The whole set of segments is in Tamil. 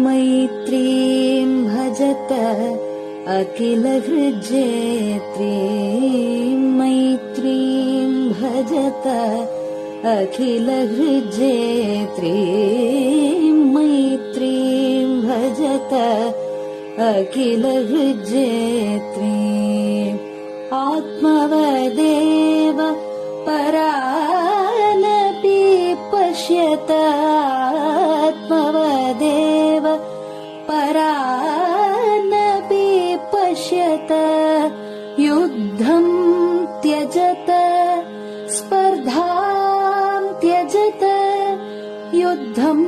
मैत्रीं भजत अखिलहृज्जेत्रीं मैत्रीं भजत अखिलहृज्जेत्रीं मैत्रीं भजत अखिलहृज्जेत्रीम् आत्मवदेव परानपि पश्यत आत्मवदेव परानपि पश्यत युद्धं त्यजत स्पर्धां त्यजत युद्धं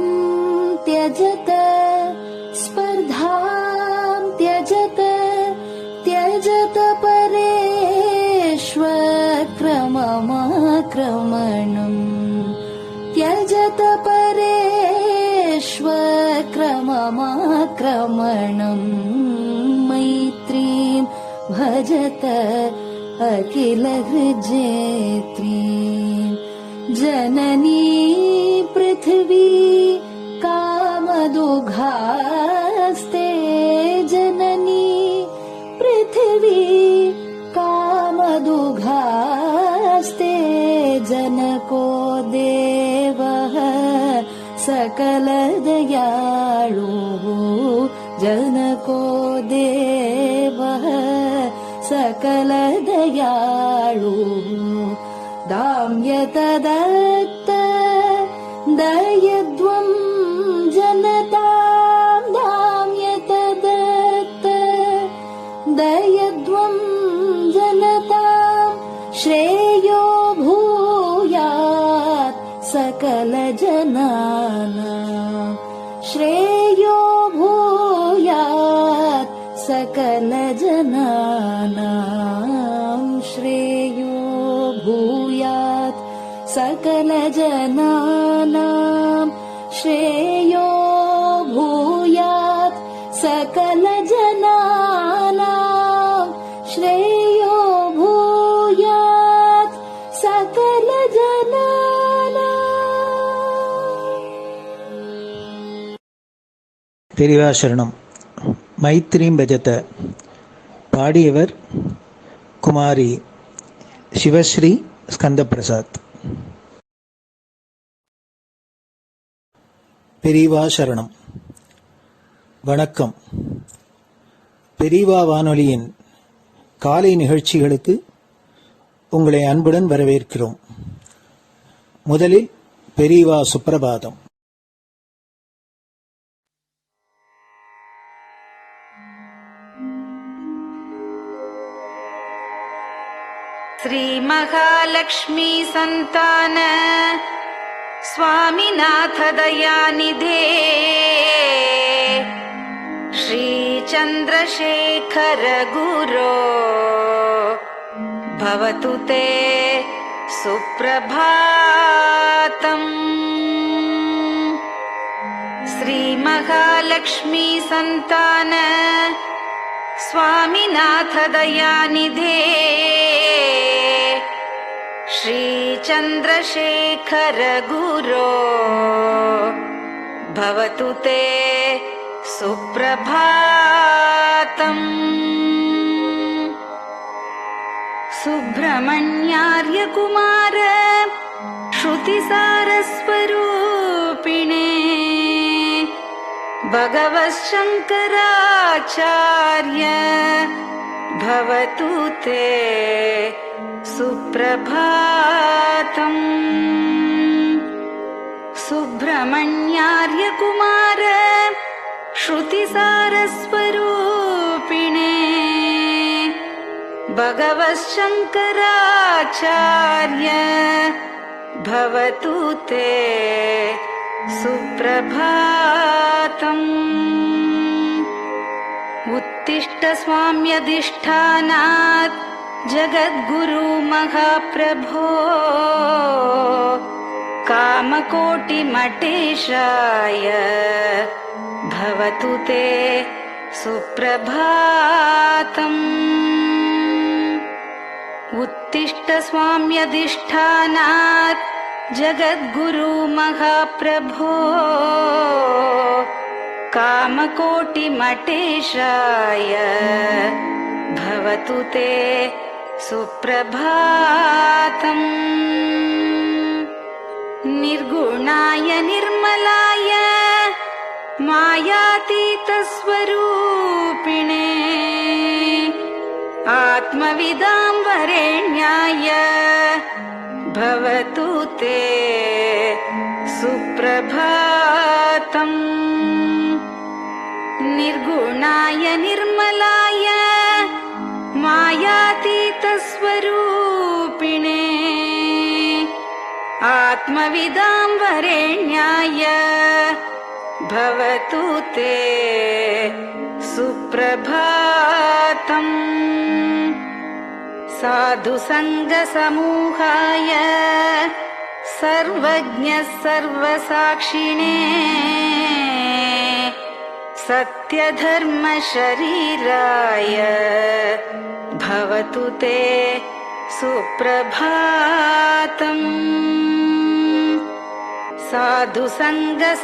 त्यजत स्पर्धां त्यजत त्यजत परेष्वक्रममाक्रमणम् त्यजत परेष्वक्रममाक्रमणम् मैत्रीं भजत अखिलहृज्जेत्रीं जननी पृथिवी कामदुघास्ते जननी पृथिवी कामदुघास्ते जनको देवः सकलदयाळुः जनको देवः सकलदयाळुः दाम्यत दत्त दयध्वं जनतां दाम्यत दत्त दयध्वं जनतां श्रेयो भूयात् सकलजनानां श्रेयो भूयात् सकलजनानां श्रेयो भूयात् सकलजनानां श्रेयो भूयात् सकलजनानां श्रेयो भूयात् सकलजनानां. பெரிவாசரணம். மைத்ரீம் பஜத. பாடியவர் குமாரி சிவஸ்ரீ ஸ்கந்தபிரசாத். பெரியவா சரணம். வணக்கம். பெரியவா வானொலியின் காலை நிகழ்ச்சிகளுக்கு உங்களை அன்புடன் வரவேற்கிறோம். முதலில் பெரியவா சுப்பிரபாதம். श्री महालक्ष्मी संतान स्वामीनाथ दयानिधे श्री चंद्रशेखर गुरो भवतु ते सुप्रभातम्. श्री महालक्ष्मी संतान स्वामीनाथ दयानिधे श्री चंद्रशेखर गुरो भवतु ते सुप्रभातम्. सुब्रह्मण्यार्य कुमार श्रुतिसारस्वरूपिणे भगवच्छंकराचार्य भवतु ते सुप्रभातम्. सुब्रह्मण्यार्य कुमार श्रुतिसारस्वरूपिणे भगवच्छंकराचार्य भवतु ते सुप्रभातम्. उत्तिष्ठ स्वाम्यधिष्ठानात् जगद्गुरु महाप्रभो कामकोटिमठेशाय भवतु ते सुप्रभातम्. उत्तिष्ठ स्वाम्यधिष्ठानात् जगद्गुरु महाप्रभो कामकोटिमटेशाय भवतु ते सुप्रभातम्। निर्गुणाय निर्मलाय मायातीतस्वरूपिणे आत्मविदां वरेण्याय भवतु ते सुप्रभातम्। निर्गुणाय निर्मलाय मायातीतस्वरूपिणे आत्मविदां वरेण्याय भवतु ते सुप्रभातम्। साधुसङ्गसमूहाय सर्वज्ञः सर्वसाक्षिणे सत्यधर्मशरीराय भवतु ते सुप्रभातम्। साधुसङ्गसमूहाय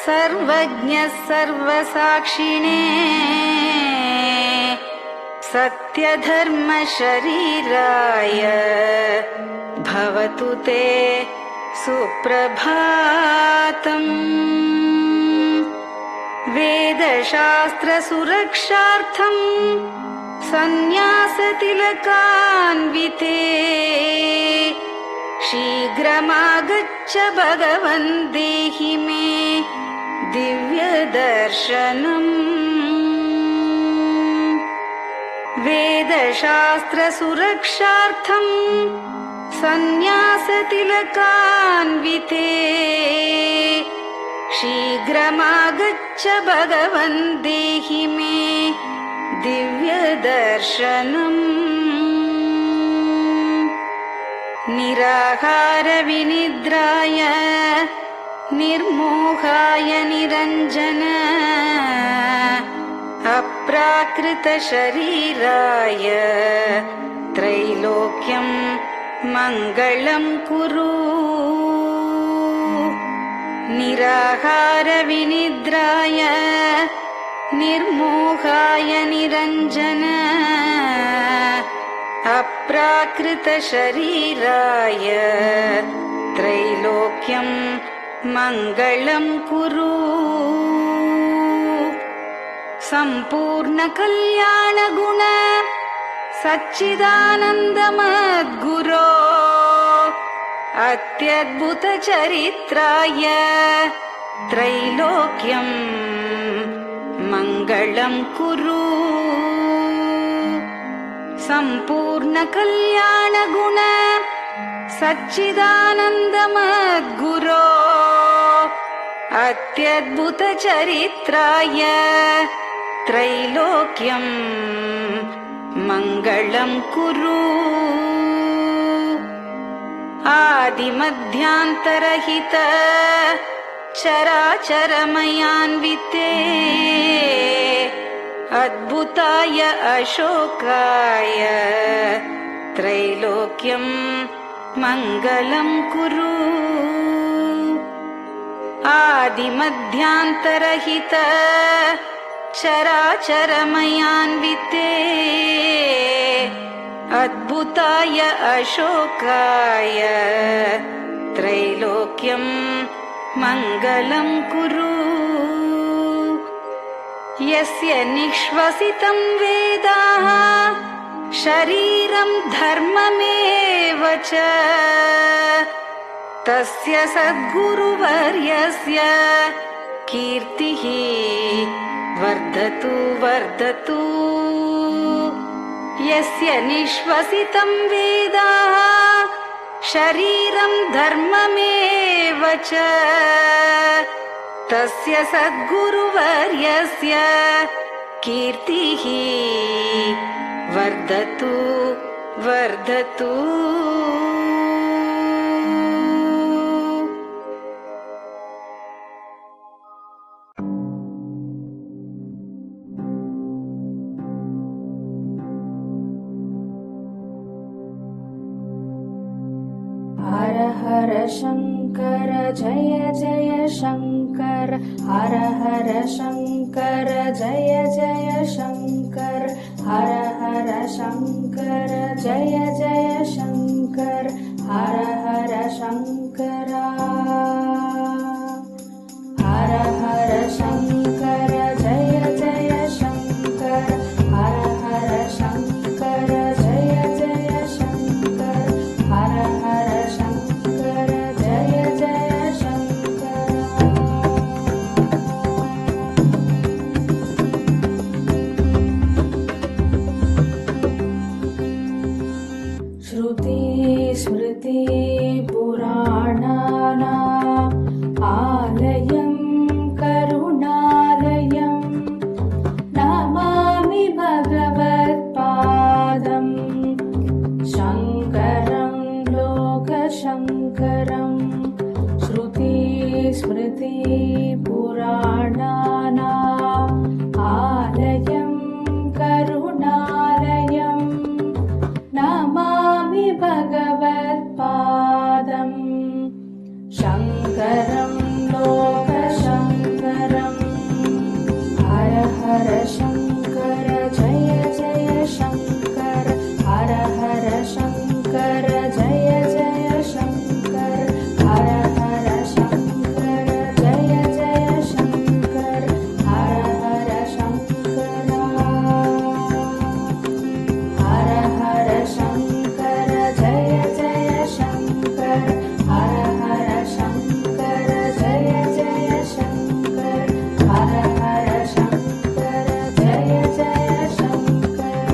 सर्वज्ञः सर्वसाक्षिणे सत्यधर्मशरीराय भवतु ते सुप्रभातम्। वेदशास्त्रसुरक्षार्थं सन्न्यासतिलकान्विते शीघ्रमागच्छ भगवन् देहि मे दिव्यदर्शनम्। वेदशास्त्रसुरक्षार्थं सन्न्यासतिलकान्विते शीघ्रमागच्छ भगवन् देहि मे दिव्यदर्शनम्। निराहारविनिद्राय निर्मोहाय निरञ्जन अप्राकृतशरीराय त्रैलोक्यं मङ्गलं कुरु। निराहारविनिद्राय निर्मोहाय निरञ्जन अप्राकृतशरीराय त्रैलोक्यं मङ्गलं कुरु। सम्पूर्णकल्याणगुण सच्चिदानन्दमद्गुरो अत्यद्भुतचरित्राय त्रैलोक्यं मङ्गलं कुरु। सम्पूर्णकल्याणगुण सच्चिदानन्दमद्गुरो अत्यद्भुतचरित्राय त्रैलोक्यं मङ्गलं कुरु। आदिमध्यान्तरहित चराचरमयान्विते अद्भुताय अशोकाय त्रैलोक्यं मङ्गलं कुरु। आदिमध्यान्तरहित चराचरमयान्विते अद्भुताय अशोकाय त्रैलोक्यं मङ्गलं कुरु। यस्य निःश्वसितं वेदाः शरीरं धर्ममेव च तस्य सद्गुरुवर्यस्य कीर्तिः वर्धतु वर्धतु। यस्य निःश्वसितं वेदाः शरीरं धर्ममेव च तस्य सद्गुरुवर्यस्य कीर्तिः वर्धतु वर्धतु। हर हर शङ्कर जय जय शङ्कर हर हर शङ्कर जय जय शङ्कर हर हर शङ्कर जय जय शङ्कर हर हर शङ्करा हर हर शङ्कर जय जय शङ्कर हर हर शङ्कर जय जय शङ्कर हर हर शङ्कर जय जय शङ्कर श्रुति स्मृति पुराणानाम् आलयं करुणालयं नमामि भगवत्पादं शङ्करं लोकशङ्करं श्रुति स्मृति पुराणानाम् आलयं करुणालयं नमामि भगवत्पादं शङ्करं लोकशङ्करम् हर हर शङ्कर जय जय शङ्कर हर हर शङ्कर जय जय शङ्कर हर हर शङ्कर जय जय शङ्कर हर हर शङ्करा हर हर शङ्कर जय जय शङ्कर हर हर शङ्कर जय जय शङ्कर हर हर शङ्कर जय जय शङ्कर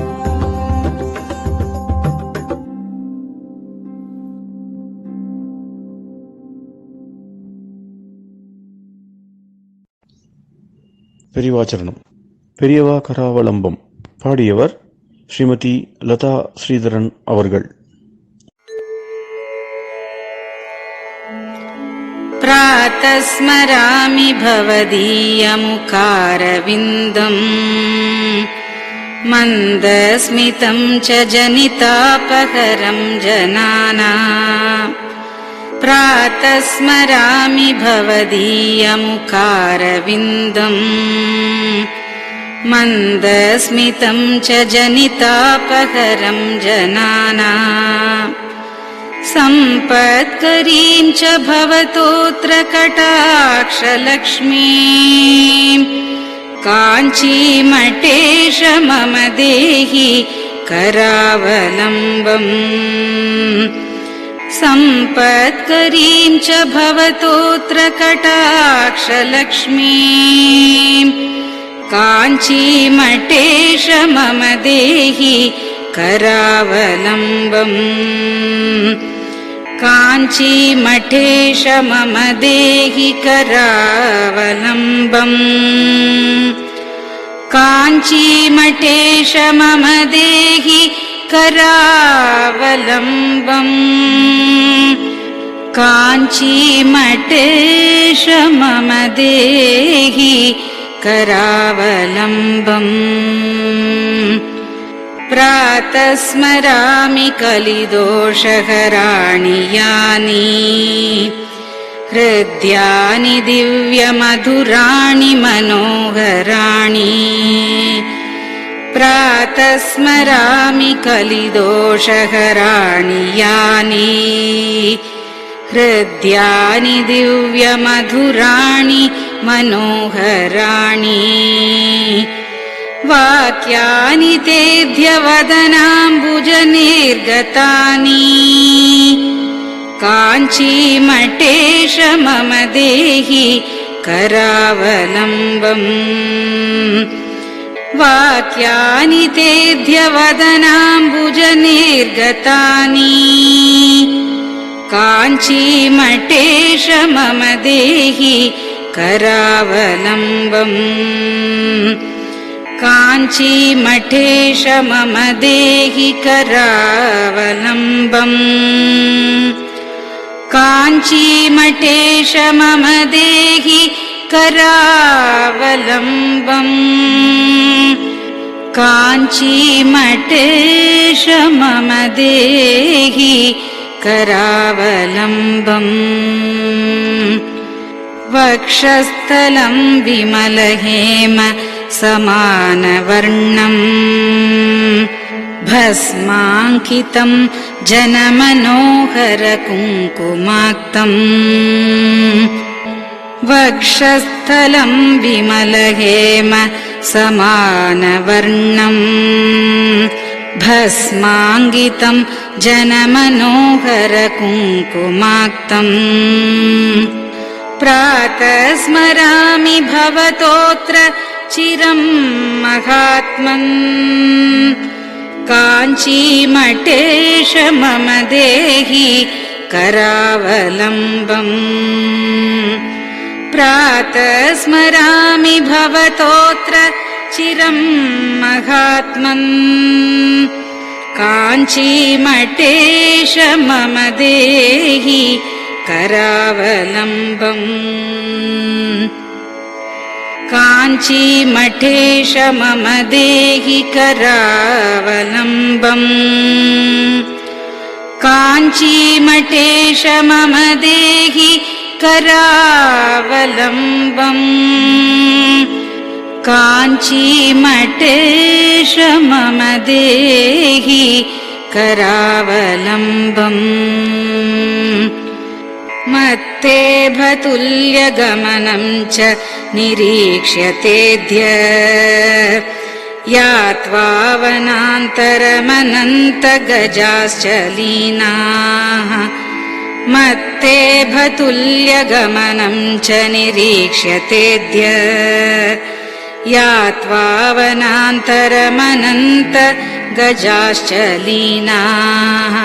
பெரியவாச்சரணம். பெரியவா கராவலம்பம். பாடியவர் ஸ்ரீமதி லதா ஸ்ரீதரன் அவர்கள். प्रातः स्मरामि भवदीयमुखारविन्दम् मन्दस्मितं च जनितापहरं जनानाम् प्रातः स्मरामि भवदीयमुखारविन्दम् मन्दस्मितं च जनितापहरं जनानाम् सम्पत्करीं च भवतोऽत्र कटाक्षलक्ष्मीं काञ्चीमठेश मम देहि करावलम्बम् सम्पत्करीं च भवतोऽत्र कटाक्षलक्ष्मीं काञ्चीमठेश मम देहि करावलम्बम् काञ्चीमठेश मम देहि करावलम्बम् काञ्चीमठेश मम देहि करावलम्बम् काञ्चीमठेश मम देहि करावलम्बम् प्रातः स्मरामि कलिदोषहराणि यानि हृद्यानि दिव्यमधुराणि मनोहराणि प्रातः स्मरामि कलिदोषहराणि यानि हृद्यानि दिव्यमधुराणि मनोहराणि वाक्यानि तेऽध्यवदनाम्बुजनिर्गतानि काञ्चीमठेश मम देहि करावलम्बम् वाक्यानि तेऽध्यवदनाम्बुजनिर्गतानि काञ्चीमठेश मम देहि करावलम्बम् काञ्चीमठेश मम देहि करावलम्बम् काञ्चीमठेश मम देहि करावलम्बम् काञ्चीमठेश मम देहि करावलम्बम् वक्षस्थलं विमलहेम समानवर्णम् भस्माङ्कितं जनमनोहर कुङ्कुमाक्तम् वक्षस्थलं विमलहेम समानवर्णम् भस्माङ्कितं जनमनोहर कुङ्कुमाक्तम् प्रातः स्मरामि भवतोऽत्र चिरं महात्मन् काञ्चीमठेश मम देहि करावलम्बम् प्रातः स्मरामि भवतोऽत्र चिरं महात्मन् काञ्चीमठेश मम देहि करावलम्बम् काञ्चीमठेश मम देहि करावलम्बम् काञ्चीमठेश मम देहि करावलम्बम् काञ्चीमठेश मम देहि करावलम्बम् मत्तेभतुल्यगमनं च निरीक्ष्यतेऽद्य यात्वा वनान्तरमनन्तगजाश्च लीनाः मत्तेभतुल्यगमनं च निरीक्ष्यतेऽद्य यात्वा वनान्तरमनन्तगजाश्च लीनाः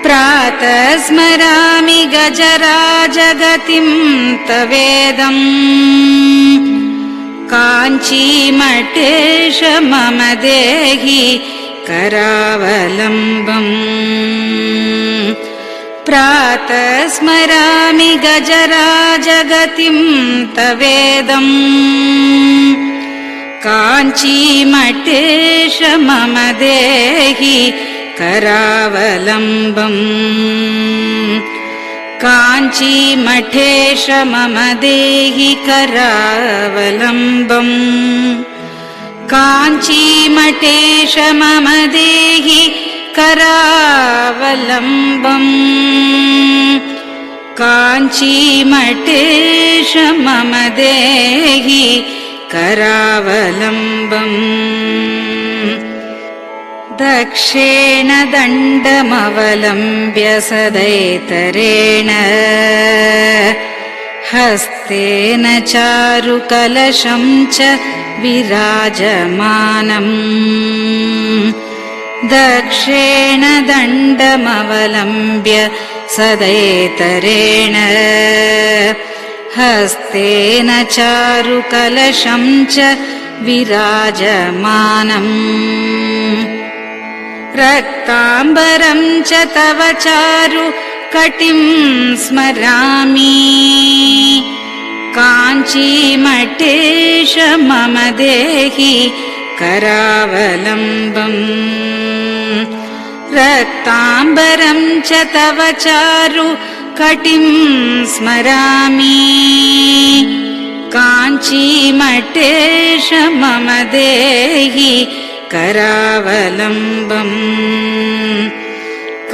प्रातः स्मरामि गजराजगतिं तवेदम् काञ्चीमठेश मम देहि करावलम्बम् प्रातः स्मरामि गजराजगतिं तवेदम् काञ्चीमठेश मम देहि करावलम्बम् काञ्चीमठेश मम देहि करावलम्बम् काञ्चीमठेश मम देहि करावलम्बम् काञ्चीमठेश मम देहि करावलम्बम् दक्षेण दण्डमवलम्ब्य सदैतरेण हस्तेन चारुकलशं च विराजमानम् दक्षेण दण्डमवलम्ब्य सदैतरेण हस्तेन चारुकलशं च विराजमानम् रक्ताम्बरं च तव चारु कटिं स्मरामि काञ्चीमठेश मम देहि करावलम्बम् रक्ताम्बरं च तव चारु कटिं स्मरामि काञ्चीमठेश मम देहि करावलम्बम्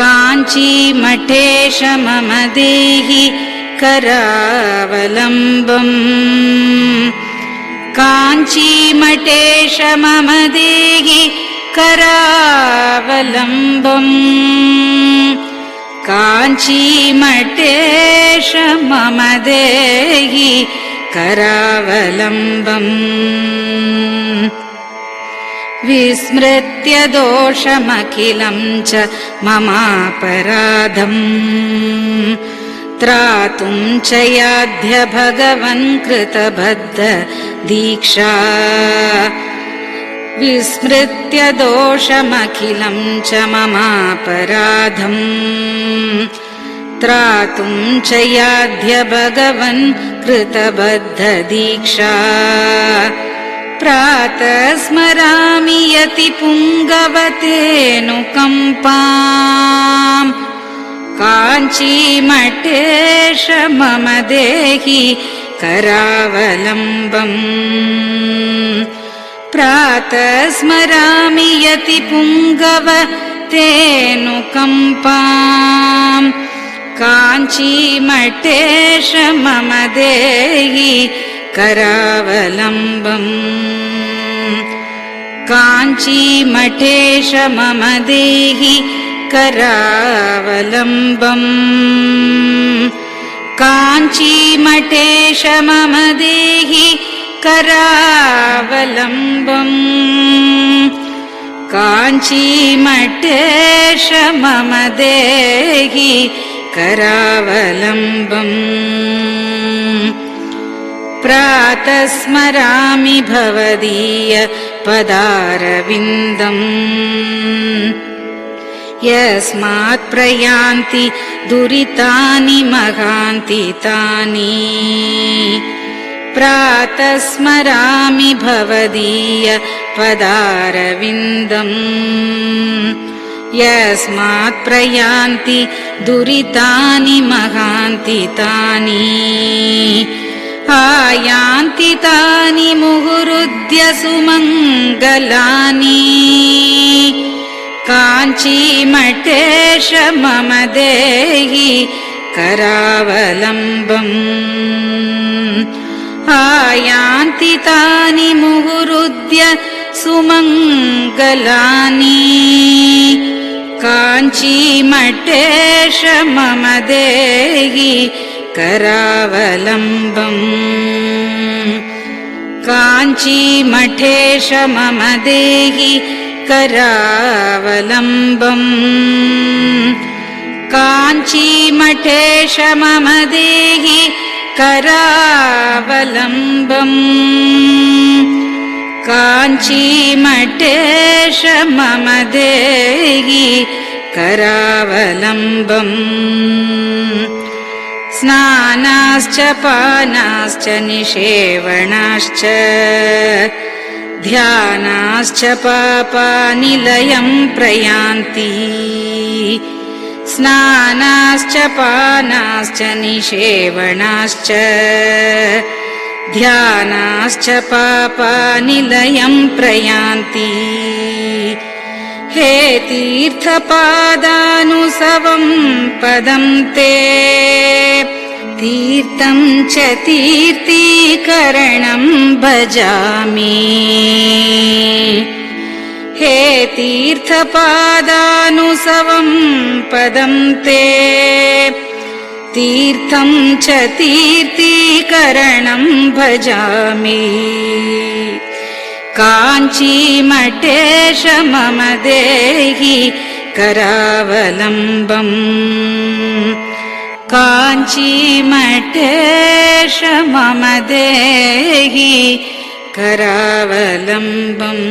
काञ्चीमठेश मम देहि करावलम्बम् काञ्चीमठेश मम देहि करावलम्बम् काञ्चीमठेश मम देहि करावलम्बम् विस्मृत्य दोषमखिलं च ममापराधम् त्रातुं च याध्य भगवन् कृतबद्ध दीक्षा विस्मृत्य दोषमखिलं च ममापराधम् त्रातुं च याध्य भगवन् कृतबद्ध दीक्षा प्रातः स्मरामि यति पुङ्गवतेऽनुकम्पाम् काञ्चीमठेश मम देहि करावलम्बम् प्रातः स्मरामि यति पुङ्गव तेऽनुकम्पाम् काञ्चीमठेश मम देहि करावलम्बम् काञ्चीमठेश मम देहि करावलम्बम् काञ्चीमठेश मम देहि करावलम्बम् काञ्चीमठेश मम देहि करावलम्बम् प्रातः स्मरामि भवदीय पदारविन्दम् यस्मात् प्रयान्ति दुरितानि महान्ति तानि प्रातः स्मरामि भवदीय पदारविन्दम् यस्मात् प्रयान्ति दुरितानि महान्ति तानि आयान्ति तानि मुहुरुद्य सुमङ्गलानि काञ्चीमठेश मम देहि करावलम्बम् आयान्ति तानि मुहुरुद्य सुमङ्गलानि काञ्चीमठेश मम देहि करावलम्बम् काञ्चीमठेश मम देहि करावलम्बम् काञ्चीमठेश मम देहि करावलम्बम् काञ्चीमठेश मम देहि करावलम्बम् स्नानाश्च पानाश्च निषेवणाश्च ध्यानाश्च पापानिलयं प्रयान्ति स्नानाश्च पानाश्च निषेवणाश्च ध्यानाश्च पापानिलयं प्रयान्ति हे तीर्थपादानुसवं पदं ते तीर्थं च तीर्थीकरणं भजामि हे तीर्थपादानुसवं पदं ते तीर्थं च तीर्थीकरणं भजामि काञ्चीमठेश मम देहि करावलम्बम् काञ्चीमठेश मम देहि करावलम्बम्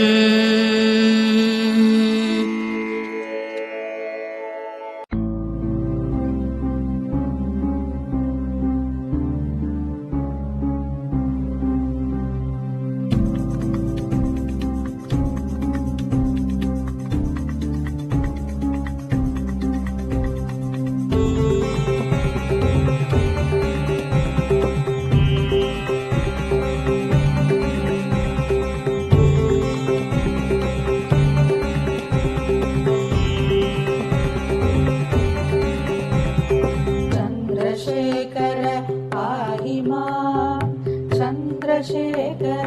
चन्द्रशेखर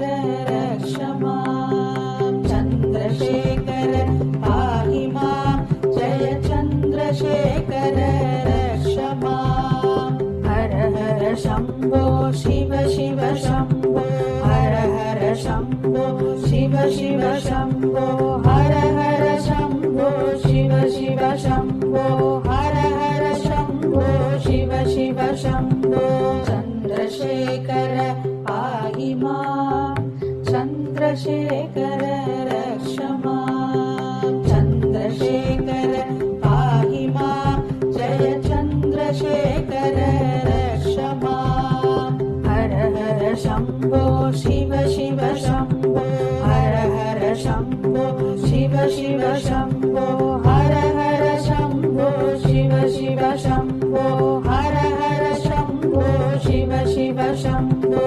रक्ष माम् चन्द्रशेखर पाहि माम् जय चन्द्रशेखर रक्ष माम् हर हर शम्भो शिव शिव शम्भो हर हर शम्भो शिव शिव शम्भो हर हर शम्भो शिव शिव शम्भो हर हर शम्भो शिव शिव शम्भो चन्द्रशेखर पाहि माम् चन्द्रशेखर रक्ष माम् चन्द्रशेखर पाहि माम् जय चन्द्रशेखर रक्ष माम् हर हर शम्भो शिव शिव शम्भो हर हर शम्भो शिव शिव शम्भो हर हर शम्भो शिव शिव शम्भो हर हर शम्भो शिव शिव शम्भो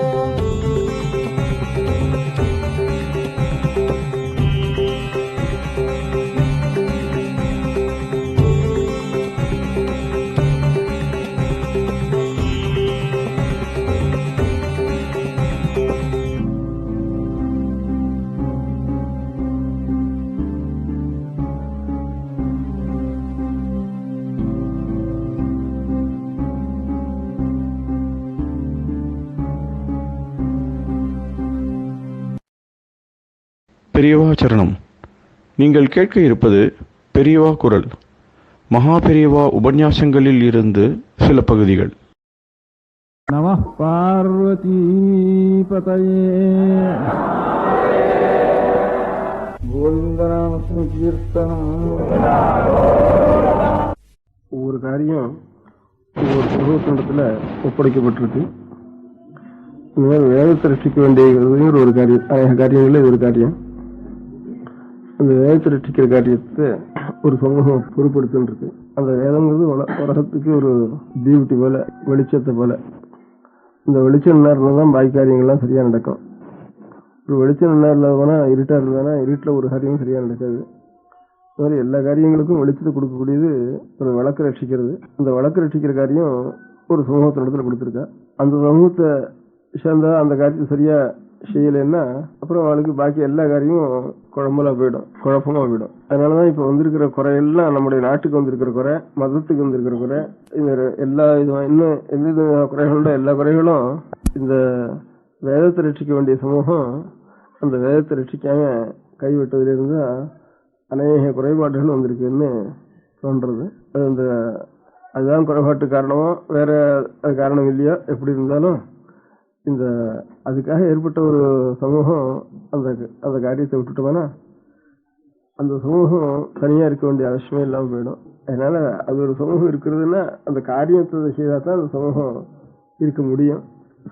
பெரியவா சரணம். நீங்கள் கேட்க இருப்பது பெரியவா குரல். மகா பெரியவா உபன்யாசங்களில் இருந்து சில பகுதிகள். நம பார்வதி பதயே. கோவிந்தநாம கீர்த்தனம். ஒவ்வொரு காரியம் ஒவ்வொரு புருவத்திடத்துல ஒப்படைக்கப்பட்டிருக்கு. இந்த மாதிரி வேதத்தை ரட்சிக்க வேண்டிய ஒரு காரியம், அநேக காரியங்களில் இது ஒரு காரியம். அந்த வேதத்தை ரட்சிக்கிற காரியத்தை ஒரு சமூகம் பொறுப்படுத்துன்னு இருக்கு. அந்த வேதங்கிறது உலகத்துக்கு ஒரு தீவுட்டி போல, வெளிச்சத்தை போல. இந்த வெளிச்சம் நேரம் தான் பாக்கி காரியங்கள்லாம் சரியா நடக்கும். ஒரு வெளிச்சம் நேரம் இல்லாதவனா இருட்டா இருந்தானா இருட்டில் ஒரு காரியமும் சரியா நடக்காது. இந்த மாதிரி எல்லா காரியங்களுக்கும் வெளிச்சத்தை கொடுக்கக்கூடியது ஒரு வழக்கு ரட்சிக்கிறது. அந்த வழக்கு ரட்சிக்கிற காரியம் ஒரு சமூகத்தினிடத்துல கொடுத்துருக்கா. அந்த சமூகத்தை சேர்ந்தா அந்த காரியத்தை சரியா செய்யலைன்னா அப்புறம் அவளுக்கு பாக்கி எல்லா காரியமும் குழப்பமா போயிடும். அதனாலதான் இப்ப வந்திருக்கிற குறையெல்லாம் நம்முடைய நாட்டுக்கு வந்திருக்கிற குறை, மதத்துக்கு வந்திருக்கிற குறை, இந்த எல்லா இன்னும் எந்த குறைகளோட எல்லா குறைகளும் இந்த வேதத்தை ரட்சிக்க வேண்டிய சமூகம் அந்த வேதத்தை ரட்சிக்காம கைவிட்டதிலிருந்து அநேக குறைபாடுகள் வந்திருக்குன்னு தோன்றது. அதுதான் குறைபாட்டு காரணமோ வேற அது காரணம் இல்லையோ, எப்படி இருந்தாலும் இந்த அதுக்காக ஏற்பட்ட ஒரு சமூகம் அந்த காரியத்தை விட்டுட்டோம்னா அந்த சமூகம் தனியா இருக்க வேண்டிய அவசியமே இல்லாம போயிடும். அதனால அது ஒரு சமூகம் இருக்கிறதுன்னா அந்த காரியத்தை செய்தா தான் அந்த சமூகம் இருக்க முடியும்.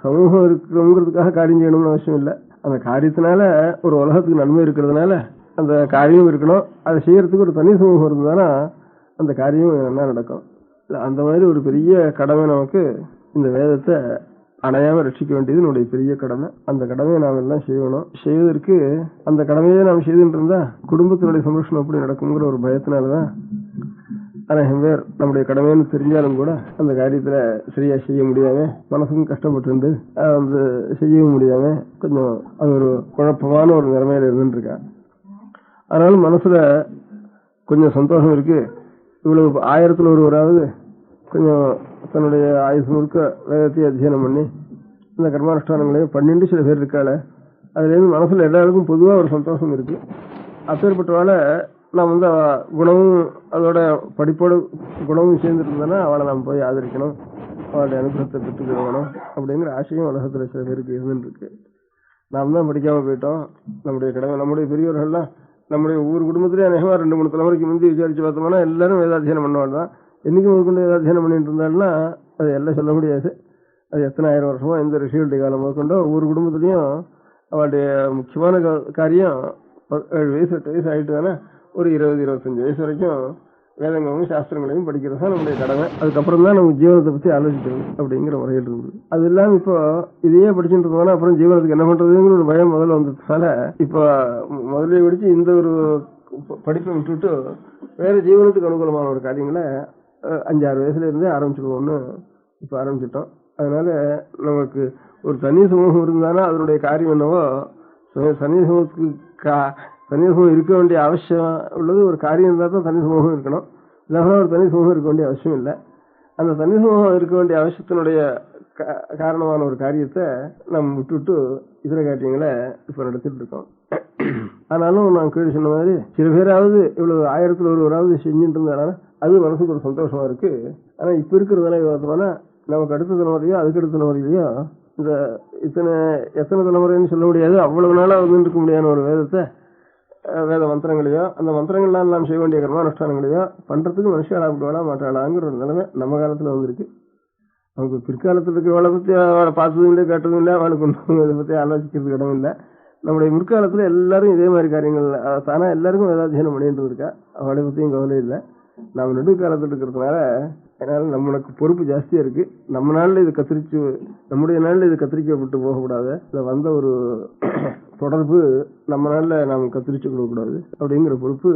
சமூகம் இருக்கிறவங்கிறதுக்காக காரியம் செய்யணும்னு அவசியம் இல்லை. அந்த காரியத்தினால ஒரு உலகத்துக்கு நன்மை இருக்கிறதுனால அந்த காரியம் இருக்கணும். அதை செய்யறதுக்கு ஒரு தனி சமூகம் இருந்ததுன்னா அந்த காரியம் என்ன நடக்கும். அந்த மாதிரி ஒரு பெரிய கடமை நமக்கு இந்த வேதத்தை அணையாம ரட்சிக்க வேண்டியது நம்முடைய பெரிய கடமை. அந்த கடமையை நாம் எல்லாம் செய்யணும். செய்வதற்கு அந்த கடமையை நாம் செய்துட்டு இருந்தா குடும்பத்தினுடைய சந்தோஷம் எப்படி நடக்குங்கிற ஒரு பயத்தினாலதான் அநேகம் பேர் நம்முடைய கடமைன்னு தெரிஞ்சாலும் கூட அந்த காரியத்துல சரியா செய்ய முடியாம மனசுக்கும் கஷ்டப்பட்டு வந்து செய்யவும் முடியாம கொஞ்சம் அது ஒரு குழப்பமான ஒரு நிலைமையில இருந்துட்டு இருக்கா. அதனால மனசுல கொஞ்சம் சந்தோஷம் இருக்கு. இவ்வளவு 1000ல் ஒருவராவது கொஞ்சம் தன்னுடைய ஆயுசு முழுக்க வேதத்தை அத்தியனம் பண்ணி இந்த கர்மானுஷ்டானங்களையும் பண்ணிட்டு சில பேர் இருக்காள. அதுல இருந்து மனசுல எல்லாருக்கும் பொதுவா ஒரு சந்தோஷம் இருக்கு. அப்பேற்பட்டவால நாம் வந்து குணமும் அதோட படிப்போட குணமும் சேர்ந்துட்டு இருந்தோன்னா அவளை நாம் போய் ஆதரிக்கணும், அவளுடைய அனுகிரகத்தை பெற்றுக்கணும் அப்படிங்கிற ஆசையும் உலகத்துல சில பேருக்கு இருந்துட்டு இருக்கு. நாம் தான் படிக்காம போயிட்டோம். நம்முடைய கடமை நம்முடைய பெரியவர்கள்லாம் நம்முடைய ஒவ்வொரு குடும்பத்திலேயே அநேகமா 2-3 தலைமுறைக்கு முந்தி விசாரிச்சு பார்த்தோம்னா எல்லாரும் வேதாத்தியனம் பண்ணவாள் தான். என்னைக்கு முதற்கொண்டு வேதாத்தியனம் பண்ணிட்டு இருந்தாலும்னா அது எல்லாம் சொல்ல முடியாது. அது எத்தனை 1000 வருஷமா இந்த ரிஷிகளுடைய காலம் முதற்கொண்டோ ஒவ்வொரு குடும்பத்திலையும் அவளுடைய முக்கியமான காரியம் 7 வயசு 8 வயசு ஆயிட்டு தானே ஒரு 20-25 வயசு வரைக்கும் வேதங்களையும் சாஸ்திரங்களையும் படிக்கிறது தான் நம்முடைய கடமை. அதுக்கப்புறம் தான் நம்ம ஜீவனத்தை பத்தி ஆலோசிக்கணும் அப்படிங்கிற முறையில் இருந்தது. அது இல்லாம இப்போ இதையே படிச்சுட்டு இருக்கோம்னா அப்புறம் ஜீவனத்துக்கு என்ன பண்றதுங்கிற ஒரு பயம் முதல்ல வந்ததுனால இப்போ முதலே படிச்சு இந்த ஒரு படிப்பை விட்டுவிட்டு வேற ஜீவனத்துக்கு அனுகூலமான ஒரு காரியங்களை 5-6 வயசுல இருந்தே ஆரம்பிச்சிடுவோம்னு இப்ப ஆரம்பிச்சிட்டோம். அதனால நமக்கு ஒரு தனி சமூகம் இருந்தானா அதனுடைய காரியம் என்னவோ தனி சமூகத்துக்கு தனி சமூகம் இருக்க வேண்டிய அவசியம் உள்ளது. ஒரு காரியம் இருந்தால் தான் தனி சமூகம் இருக்கணும், இல்லைன்னா ஒரு தனி சமூகம் இருக்க வேண்டிய அவசியம் இல்லை. அந்த தனி சமூகம் இருக்க வேண்டிய அவசியத்தினுடைய காரணமான ஒரு காரியத்தை நம்ம விட்டுவிட்டு இதர காரியங்களை இப்ப நடத்திட்டு இருக்கோம். ஆனாலும் நான் கேள்வி சொன்ன மாதிரி சில பேராவது இவ்வளவு 1000ல் ஒருவராவது செஞ்சுட்டு இருந்தாலும் அது மனசுக்கு ஒரு சந்தோஷமா இருக்கு. ஆனா இப்ப இருக்கிறதுனால பார்த்தோம்னா நமக்கு அடுத்த தலைமுறையோ அதுக்கு அடுத்த தலைமுறையிலையோ இந்த எத்தனை தலைமுறைன்னு சொல்ல முடியாது, அவ்வளவு நாளா வந்து இருக்க முடியாத ஒரு வேதத்தை வேத மந்திரங்களையோ அந்த மந்திரங்கள்லாம் நாம் செய்ய வேண்டிய கர்மானுஷ்டானங்களையோ பண்றதுக்கு மனுஷன் ஆப்பிடுவாளா மாட்டாளாங்கிற ஒரு நிலைமை நம்ம காலத்துல வந்திருக்கு. நமக்கு பிற்காலத்தில் இருக்கிறவளை பத்தி அவளை பார்த்ததும் இல்லை கேட்டதும் இல்லை, அவளுக்கு ஒன்றும் இதை பத்தி ஆலோசிக்கிறதுக்கு இடம் இல்லை. நம்முடைய முற்காலத்துல எல்லாரும் இதே மாதிரி காரியங்கள் தானா எல்லாருக்கும் வேதாத்தியனம் பண்ணிட்டு இருக்கா. அவளை பத்தியும் கவலை இல்லை. நாம் நெடுக்காலத்தில் இருக்கிறதுனால அதனால நம்மளுக்கு பொறுப்பு ஜாஸ்தியா இருக்கு. நம்ம நாள்ல இது நம்முடைய நாள்ல இது கத்திரிக்கப்பட்டு போகக்கூடாது. இதுல வந்த ஒரு தொடர்பு நம்ம நாள்ல நாம் கத்திரிச்சு கொடுக்கக்கூடாது அப்படிங்கிற பொறுப்பு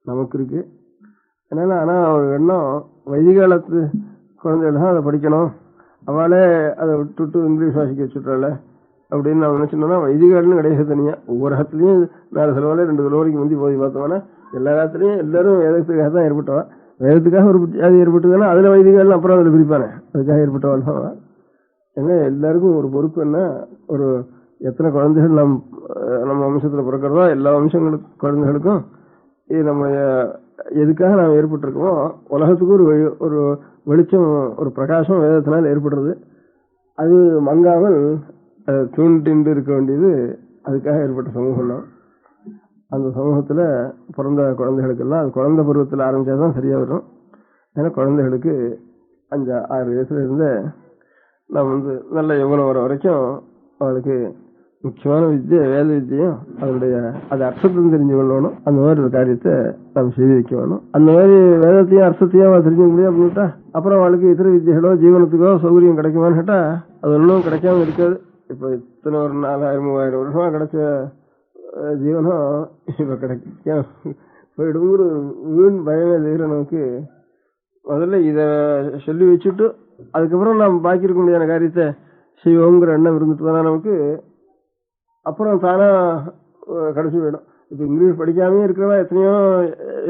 நமக்கு இருக்கு. அதனால ஆனா ஒரு எண்ணம் வைதிகாலத்து குழந்தைகள் தான் அதை படிக்கணும், அவளே அதை விட்டுட்டு இங்கிலீஷ் வாசிக்க வச்சுட்டால அப்படின்னு நான் நினைச்சோம்னா வைதிகாலன்னு கிடையாது. தனியா ஒவ்வொரு இடத்துலயும் 4 செலவால 2 கிலோமீட்டருக்கு முந்தி போய் பார்த்தோம்னா எல்லா இடத்துலயும் எல்லாரும் வேதத்துக்காக தான் ஏற்பட்டவா. வேதத்துக்காக ஒரு ஜாதி ஏற்பட்டதுன்னா அதுல வைதிகாலம் அப்புறம் அதுல பிரிப்பானே அதுக்காக ஏற்பட்டவாள் தான். ஏன்னா எல்லாருக்கும் ஒரு பொறுப்பு என்ன, ஒரு எத்தனை குழந்தைகள் நம்ம வம்சத்துல பிறக்கிறதோ எல்லா குழந்தைகளுக்கும் இது நம்ம எதுக்காக நாம் ஏற்பட்டிருக்கோமோ உலகத்துக்கு ஒரு வெளிச்சம் ஒரு பிரகாசம் வேதத்தினால் ஏற்படுறது. அது மங்காமல் தூண்டிண்டு இருக்க வேண்டியது அதுக்காக ஏற்பட்ட சமூகம் தான். அந்த சமூகத்துல பிறந்த குழந்தைகளுக்கெல்லாம் அது குழந்தை பருவத்தில் ஆரம்பிச்சாதான் சரியா வரும். ஏன்னா குழந்தைகளுக்கு 5-6 வயசுல இருந்து நாம் நல்ல யௌவனம் வர வரைக்கும் அவளுக்கு முக்கியமான வித்தியை வேத வித்தியும் அது அர்த்தத்தையும் தெரிஞ்சு கொள்ளணும். அந்த மாதிரி ஒரு காரியத்தை நாம் செய்து வைக்க வேணும். அந்த மாதிரி வேதத்தையும் அர்த்தத்தையும் அவள் தெரிஞ்சுக்க முடியும் அப்படின்ட்டா அப்புறம் அவளுக்கு இதர வித்தியகளோ ஜீவனத்துக்கோ சௌகரியம் கிடைக்குமான்னு கேட்டா அது ஒன்றும் கிடைக்காம இருக்காது. இப்ப இத்தனை ஒரு 4000-3000 வருஷமா கிடைச்ச ஜீவனம் இப்ப கிடைக்க போயிடுங்கிற வீண் பயமே தவிர நமக்கு முதல்ல இத சொல்லி வச்சுட்டு அதுக்கப்புறம் நாம் பாக்கி இருக்க முடியாத காரியத்தை செய்வோங்கிற எண்ணம் இருந்துட்டு தானே நமக்கு அப்புறம் தானா கடைசி போயிடும். இப்ப இங்கிலீஷ் படிக்காமே இருக்கிறவா எத்தனையோ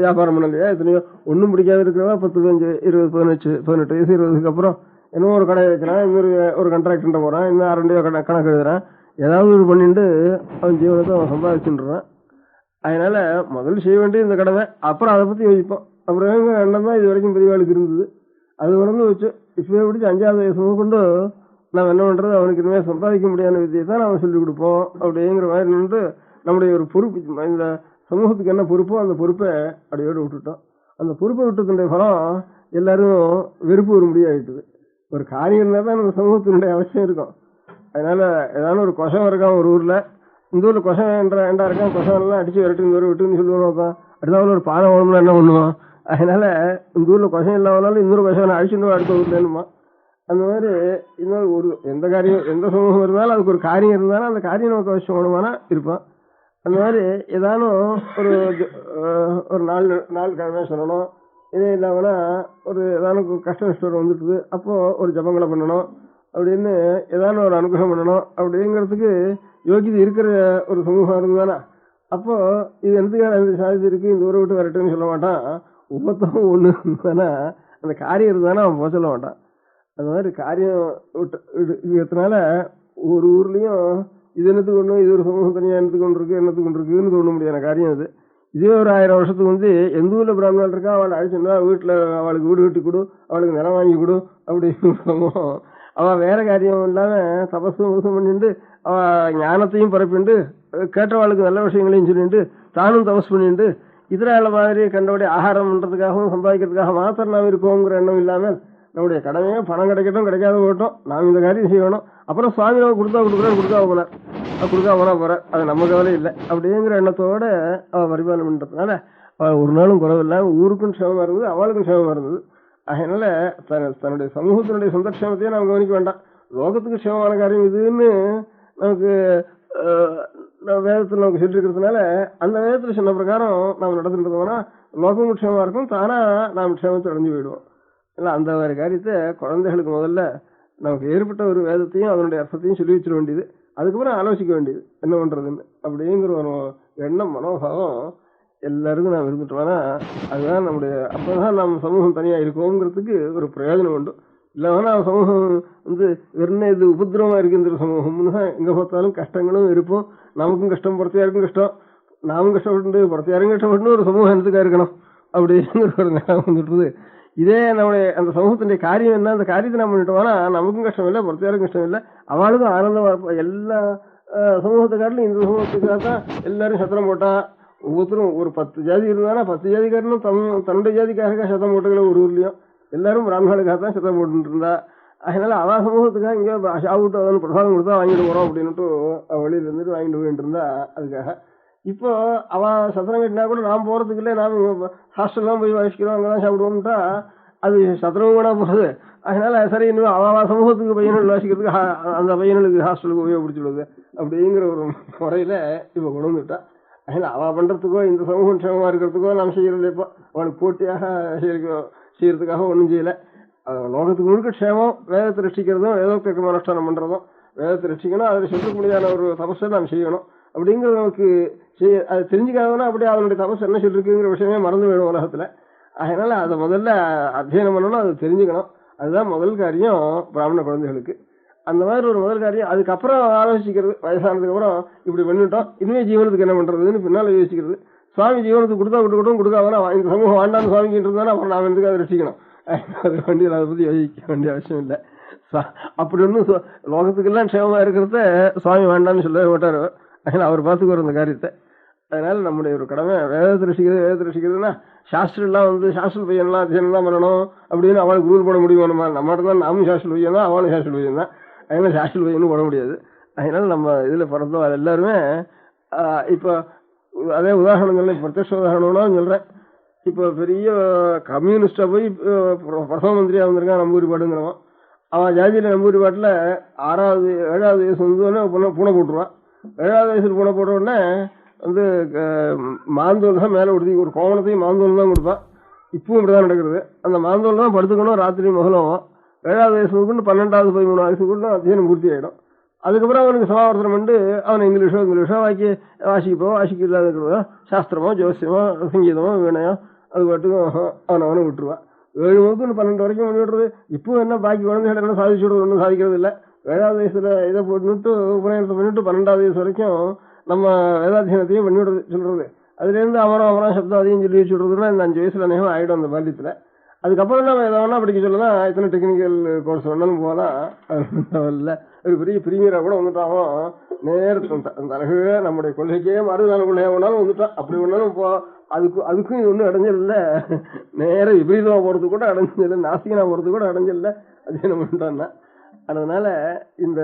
வியாபாரம் பண்ணலையா, எத்தனையோ ஒன்னும் பிடிக்காம இருக்கிறவா 10, 15, 20, 18 வயசு 20க்கு அப்புறம் இன்னும் ஒரு கடை வைக்கிறான், இன்னொரு ஒரு கான்ட்ராக்ட் போறான், இன்னும் 2 கணக்கு எழுதுறான், ஏதாவது ஒரு பண்ணிட்டு அவன் ஜீவனத்தை அவன் சம்பாதிச்சுன்றான். அதனால முதல்ல செய்ய வேண்டிய இந்த கடமை, அப்புறம் அதை பத்தி யோசிப்போம். அப்புறம் எண்ணம் தான் இது வரைக்கும் பெரியவாளுக்கு இருந்தது. அது மறந்து வச்சு இப்பவே பிடிச்சி 5வது வயசு கொண்டு நாம் என்ன பண்றது, அவனுக்கு இனிமேல் சம்பாதிக்க முடியாத வித்தியை தான் நாம சொல்லிக் கொடுப்போம் அப்படிங்கிற மாதிரி நின்று நம்முடைய ஒரு பொறுப்பு, இந்த சமூகத்துக்கு என்ன பொறுப்போ அந்த பொறுப்பை அடியோடு விட்டுட்டோம். அந்த பொறுப்பை விட்டதுடைய பலம் எல்லாரும் வெறுப்பு ஒரு முடியாயிட்டுது. ஒரு காரியம் இருந்தால் தான் நம்ம சமூகத்தினுடைய அவசியம் இருக்கும். அதனால ஏதாவது ஒரு கொசம் இருக்கான் ஒரு ஊர்ல, இந்த ஊர்ல கொசம் ஏண்டா இருக்கான், கொசம் எல்லாம் அடிச்சு விரட்டு விட்டுன்னு சொல்லுவோம். அடுத்த ஒரு பானை ஓடணும்னா என்ன பண்ணுவான். அதனால இந்த ஊர்ல கொசம் இல்லாமனாலும் இன்னொரு கொசம் அழிச்சுட்டு அடுத்த ஊர்ல என்னமா அந்த மாதிரி இன்னொரு ஒரு எந்த காரியம் எந்த சமூகம் இருந்தாலும் அதுக்கு ஒரு காரியம் இருந்தாலும் அந்த காரியம் நமக்கு அவசியம் வேணுமானா இருப்பான். அந்த மாதிரி ஏதானும் ஒரு நாள் கிழமை சொல்லணும். இதே இல்லாமனா ஒரு ஏதானும் கஷ்ட நஷ்டம் வந்துட்டுது, அப்போ ஒரு ஜபங்களை பண்ணணும் அப்படின்னு ஏதானும் ஒரு அனுகிரகம் பண்ணணும் அப்படிங்கிறதுக்கு யோகிதை இருக்கிற ஒரு சமூகம் இருந்தானா அப்போ இது எதுக்காக சாதிச்சு இருக்கு, இந்த ஊரை விட்டு வரட்டுன்னு சொல்ல மாட்டான். ஒவ்வொருத்தரும் ஒண்ணு இருந்தானா அந்த காரியம் இருந்தானா அவன் போக சொல்ல மாட்டான். அந்த மாதிரி காரியம் இருக்கிறதுனால ஒரு ஊர்லயும் இது என்னத்துக்கு ஒண்ணு, இது ஒரு சமூகம் தனியா என்னத்துக்கு ஒன்று இருக்குன்னு தோண முடியாத காரியம் அது. இதே ஒரு 1000 வருஷத்துக்கு எந்த ஊர்ல பிராமணன் இருக்கா அவளை அழிச்சுன்னா வீட்டுல அவளுக்கு வீடு கட்டி கொடு, அவளுக்கு நிலம் வாங்கி கொடு அப்படின்னு சமூகம். அவ வேற காரியம் இல்லாம தபசு பண்ணிட்டு அவ ஞானத்தையும் பரப்பிண்டு கேட்டவாளுக்கு நல்ல விஷயங்களையும் சொல்லிட்டு தானும் தபஸ் பண்ணிட்டு இதரால மாதிரி கண்டபடி ஆகாரம் பண்றதுக்காகவும் சம்பாதிக்கிறதுக்காக மாத்திரம் நாம் இருக்கோங்கிற எண்ணம் இல்லாமல் நம்முடைய கடமையோ பணம் கிடைக்கட்டும் கிடைக்காத போட்டோம், நாம் இந்த காரியம் செய்யணும். அப்புறம் சுவாமி நம்ம கொடுத்தா போற அது நம்ம கவலை இல்லை அப்படிங்கிற எண்ணத்தோட அவ பரிபாலனம் பண்றதுனால அவ ஒரு நாளும் குறவில்லாம ஊருக்கும் க்ஷேமமா இருந்தது, அவளுக்கும் க்ஷேமமா இருந்தது. அதனால தன்னுடைய சமூகத்தினுடைய சொந்த க்ஷேமத்தையே நாம் கவனிக்க வேண்டாம். லோகத்துக்கு க்ஷேமமான காரியம் இதுன்னு நமக்கு வேதத்தில் நமக்கு சொல்லிருக்கிறதுனால அந்த வேதத்துல சொன்ன பிரகாரம் நாம் நடந்துட்டோம்னா லோகமும் க்ஷேமமா இருக்கும், தானா நாம் க்ஷேமத்தை அடைஞ்சு போயிடுவோம். இல்லை அந்த மாதிரி காரியத்தை குழந்தைகளுக்கு முதல்ல நமக்கு ஏற்பட்ட ஒரு வேதத்தையும் அதனுடைய அர்த்தத்தையும் சொல்லி வச்சிட வேண்டியது, அதுக்கப்புறம் ஆலோசிக்க வேண்டியது என்ன பண்றதுன்னு அப்படிங்கிற ஒரு எண்ணம் மனோபாவம் எல்லாருக்கும் நாம் இருந்துட்டோம்னா அதுதான் நம்முடைய அப்பதான் நம்ம சமூகம் தனியா இருக்கோங்கிறதுக்கு ஒரு பிரயோஜனம் உண்டு. இல்லைன்னா சமூகம் வெறும் இது உபதிரவமா இருக்கின்ற சமூகம்னு தான் எங்க பார்த்தாலும் கஷ்டங்களும் இருப்போம், நமக்கும் கஷ்டம் புறத்தையாருக்கும் கஷ்டம், நாமும் கஷ்டப்பட்டு புறத்தையாரும் கஷ்டப்பட்டு ஒரு சமூகம் என்னத்துக்கா இருக்கணும் அப்படிங்கிற ஒரு நிலம் வந்துட்டுது. இதே நம்முடைய அந்த சமூகத்தினுடைய காரியம் என்ன, அந்த காரியத்தை நம்ம பண்ணிட்டோம்னா நமக்கும் கஷ்டம் இல்லை, பொறுத்தையாருக்கும் கஷ்டம் இல்லை, அவளுக்கும் ஆனந்தமா இருப்போம். எல்லா சமூகத்துக்காரிலும் இந்த சமூகத்துக்காக தான் எல்லாரும் சத்திரம் போட்டா, ஒவ்வொருத்தரும் ஒரு 10 ஜாதி இருந்தானா 10 ஜாதிக்காரனும் தன்னுடைய ஜாதிக்காக சத்தம் போட்டுக்கல. ஒரு ஊர்லயும் எல்லாரும் பிராமணர்களுக்காக தான் சத்தம் போட்டு இருந்தா. அதனால அவ சமூகத்துக்காக இங்க சாப்பிட்டு பிரசாதம் கொடுத்தா வாங்கிட்டு போறோம் அப்படின்னுட்டு வெளியில இருந்துட்டு வாங்கிட்டு போயிட்டு இருந்தா. அதுக்காக இப்போ அவ சத்திரம் கட்டினா கூட நாம் போறதுக்கு இல்லை, நாம் ஹாஸ்டல்லாம் போய் வாசிக்கிறோம், அங்கதான் சாப்பிடுவோம்ட்டா அது சத்ருவங்கூட போகுது. அதனால சரி இன்னும் அவ சமூகத்துக்கு பையன்கள் வாசிக்கிறதுக்கு அந்த பையனுக்கு ஹாஸ்டலுக்கு உபயோகப்படுத்திடுவது அப்படிங்கிற ஒரு முறையில இப்ப கொண்டு வந்துட்டா. அதனால அவ பண்றதுக்கோ இந்த சமூகம் க்ஷேமமா இருக்கிறதுக்கோ நம்ம செய்யறது இப்போ அவனுக்கு போட்டியாக செய்யறதுக்காக ஒன்றும் செய்யல. லோகத்துக்கு முழுக்க க்ஷேமம், வேதத்தை ரட்சிக்கிறதும் வேதோக்தம் அனுஷ்டானம் பண்றதும். வேதத்தை ரட்சிக்கணும், அதில் சொல்ல முடியாத ஒரு தபஸை நாம் செய்யணும் அப்படிங்கிறது நமக்கு அது தெரிஞ்சுக்காதவனா அப்படியே அவனுடைய தபஸ் என்ன சொல்லிருக்குங்கிற விஷயமே மறந்து போயிடும் உலகத்துல. அதனால அதை முதல்ல அத்தியனம் பண்ணணும், அது தெரிஞ்சுக்கணும். அதுதான் முதல் காரியம் பிராமண குழந்தைகளுக்கு. அந்த மாதிரி ஒரு முதல் காரியம். அதுக்கப்புறம் ஆலோசிக்கிறது, வயசானதுக்கு அப்புறம் இப்படி பண்ணிட்டோம் இனிமே ஜீவனத்துக்கு என்ன பண்றதுன்னு பின்னால யோசிக்கிறது. சுவாமி ஜீவனத்துக்கு கொடுத்தா விட்டுக்கிட்டும், கொடுக்காதனா இந்த சமூகம் வாண்டான்னு சுவாமிக்கு இருந்தாலும் அப்புறம் நாம் எதுக்கு அதை ரசிக்கணும். அது வண்டியில் அதை பத்தி யோசிக்க வேண்டிய அவசியம் இல்லை. அப்படி ஒன்றும் லோகத்துக்கெல்லாம் க்ஷேமமா இருக்கிறத சுவாமி வேண்டான்னு சொல்லவே மாட்டார். அதனால அவர் பார்த்துக்குவார் அந்த காரியத்தை. அதனால நம்முடைய ஒரு கடமை வேதத்தை ரசிக்கிறதுனா சாஸ்திரம் எல்லாம் சாஸ்திர பையன்லாம் அத்தியனம்லாம் பண்ணணும் அப்படின்னு அவளுக்கு ரூல் போட முடியும். நம்மகிட்ட தான் நாமும் சாஸ்திர பையன் தான், அவனும் சாஸ்திர பையன் தான். அதனால சாஸ்திர பையனும் போட முடியாது. அதனால நம்ம இதுல பிறந்தோம் அது எல்லாருமே இப்போ அதே உதாரணங்கள்ல பிரத்யட்ச உதாரணம்னா சொல்றேன். இப்போ பெரிய கம்யூனிஸ்டா போய் பிரதம மந்திரியா வந்திருக்கான் நம்பூரிப்பாடுங்கிறவன். அவன் ஜாதியில நம்பூரிப்பாட்டுல 7வது வயசு வந்து பூனை போட்டுருவான். 7வது வயசுல பூனை போட்ட உடனே மாந்தோல் தான் மேலே உடுத்தி ஒரு கோவணத்தையும் மாந்தோல் தான் கொடுப்பான். இப்பவும் இப்படிதான் நடக்கிறது. அந்த மாந்தோல் தான் படுத்துக்கணும் ராத்திரி முதலும். 7வது வயசுக்கு 12வது 13 வயசுக்குள்ள அத்தியனம் பூர்த்தி ஆயிடும். அதுக்கப்புறம் அவனுக்கு சமாவர்த்தனம் பண்ணி அவன் இங்கிலீஷோ வாசிக்க இல்லாத இருக்கிறதோ சாஸ்திரமோ ஜோசியமோ சங்கீதமோ வீணையோ அது பாட்டுக்கும் அவனை விட்டுருவான். 7 முதல் 12 வரைக்கும் பண்ணி விடுறது. இப்பவும் என்ன பாக்கி குழந்தைகளை சாதிச்சு விடுறது ஒன்றும் சாதிக்கிறது இல்லை. 7வது வயசுல இதை போட்டு உபநயனத்தை பண்ணிட்டு 12வது வயசு வரைக்கும் நம்ம வேதாத்தியனத்தையும் பண்ணிவிடுறது சொல்றது. அதுல இருந்து அமரம் சப்தம் அதையும் சொல்லி வச்சுடுறதுன்னா இந்த 5 வயசுல நேரம் ஆயிடும் அந்த பால்யத்துல. அதுக்கப்புறம் நம்ம எதை வேணா படிக்க சொல்லலாம், எத்தனை டெக்னிக்கல் கோர்ஸ் வேணாலும் போகலாம். இல்லை ஒரு பெரிய பிரீமியரா கூட வந்துட்டான் நேரத்து அழகு நம்முடைய கொள்கைக்கே மறுநாள் கொள்கையா வேணாலும் வந்துட்டான். அப்படி வேணாலும் அதுக்கும் ஒன்றும் அடைஞ்சல் இல்லை. நேரம் விபரீதமா போறதுக்கு கூட அடைஞ்சல் இல்லை, நாசிகனா போறதுக்கு கூட அடைஞ்சல் இல்லை. அதே நம்ம பண்ணிட்டான்னா. அதனால இந்த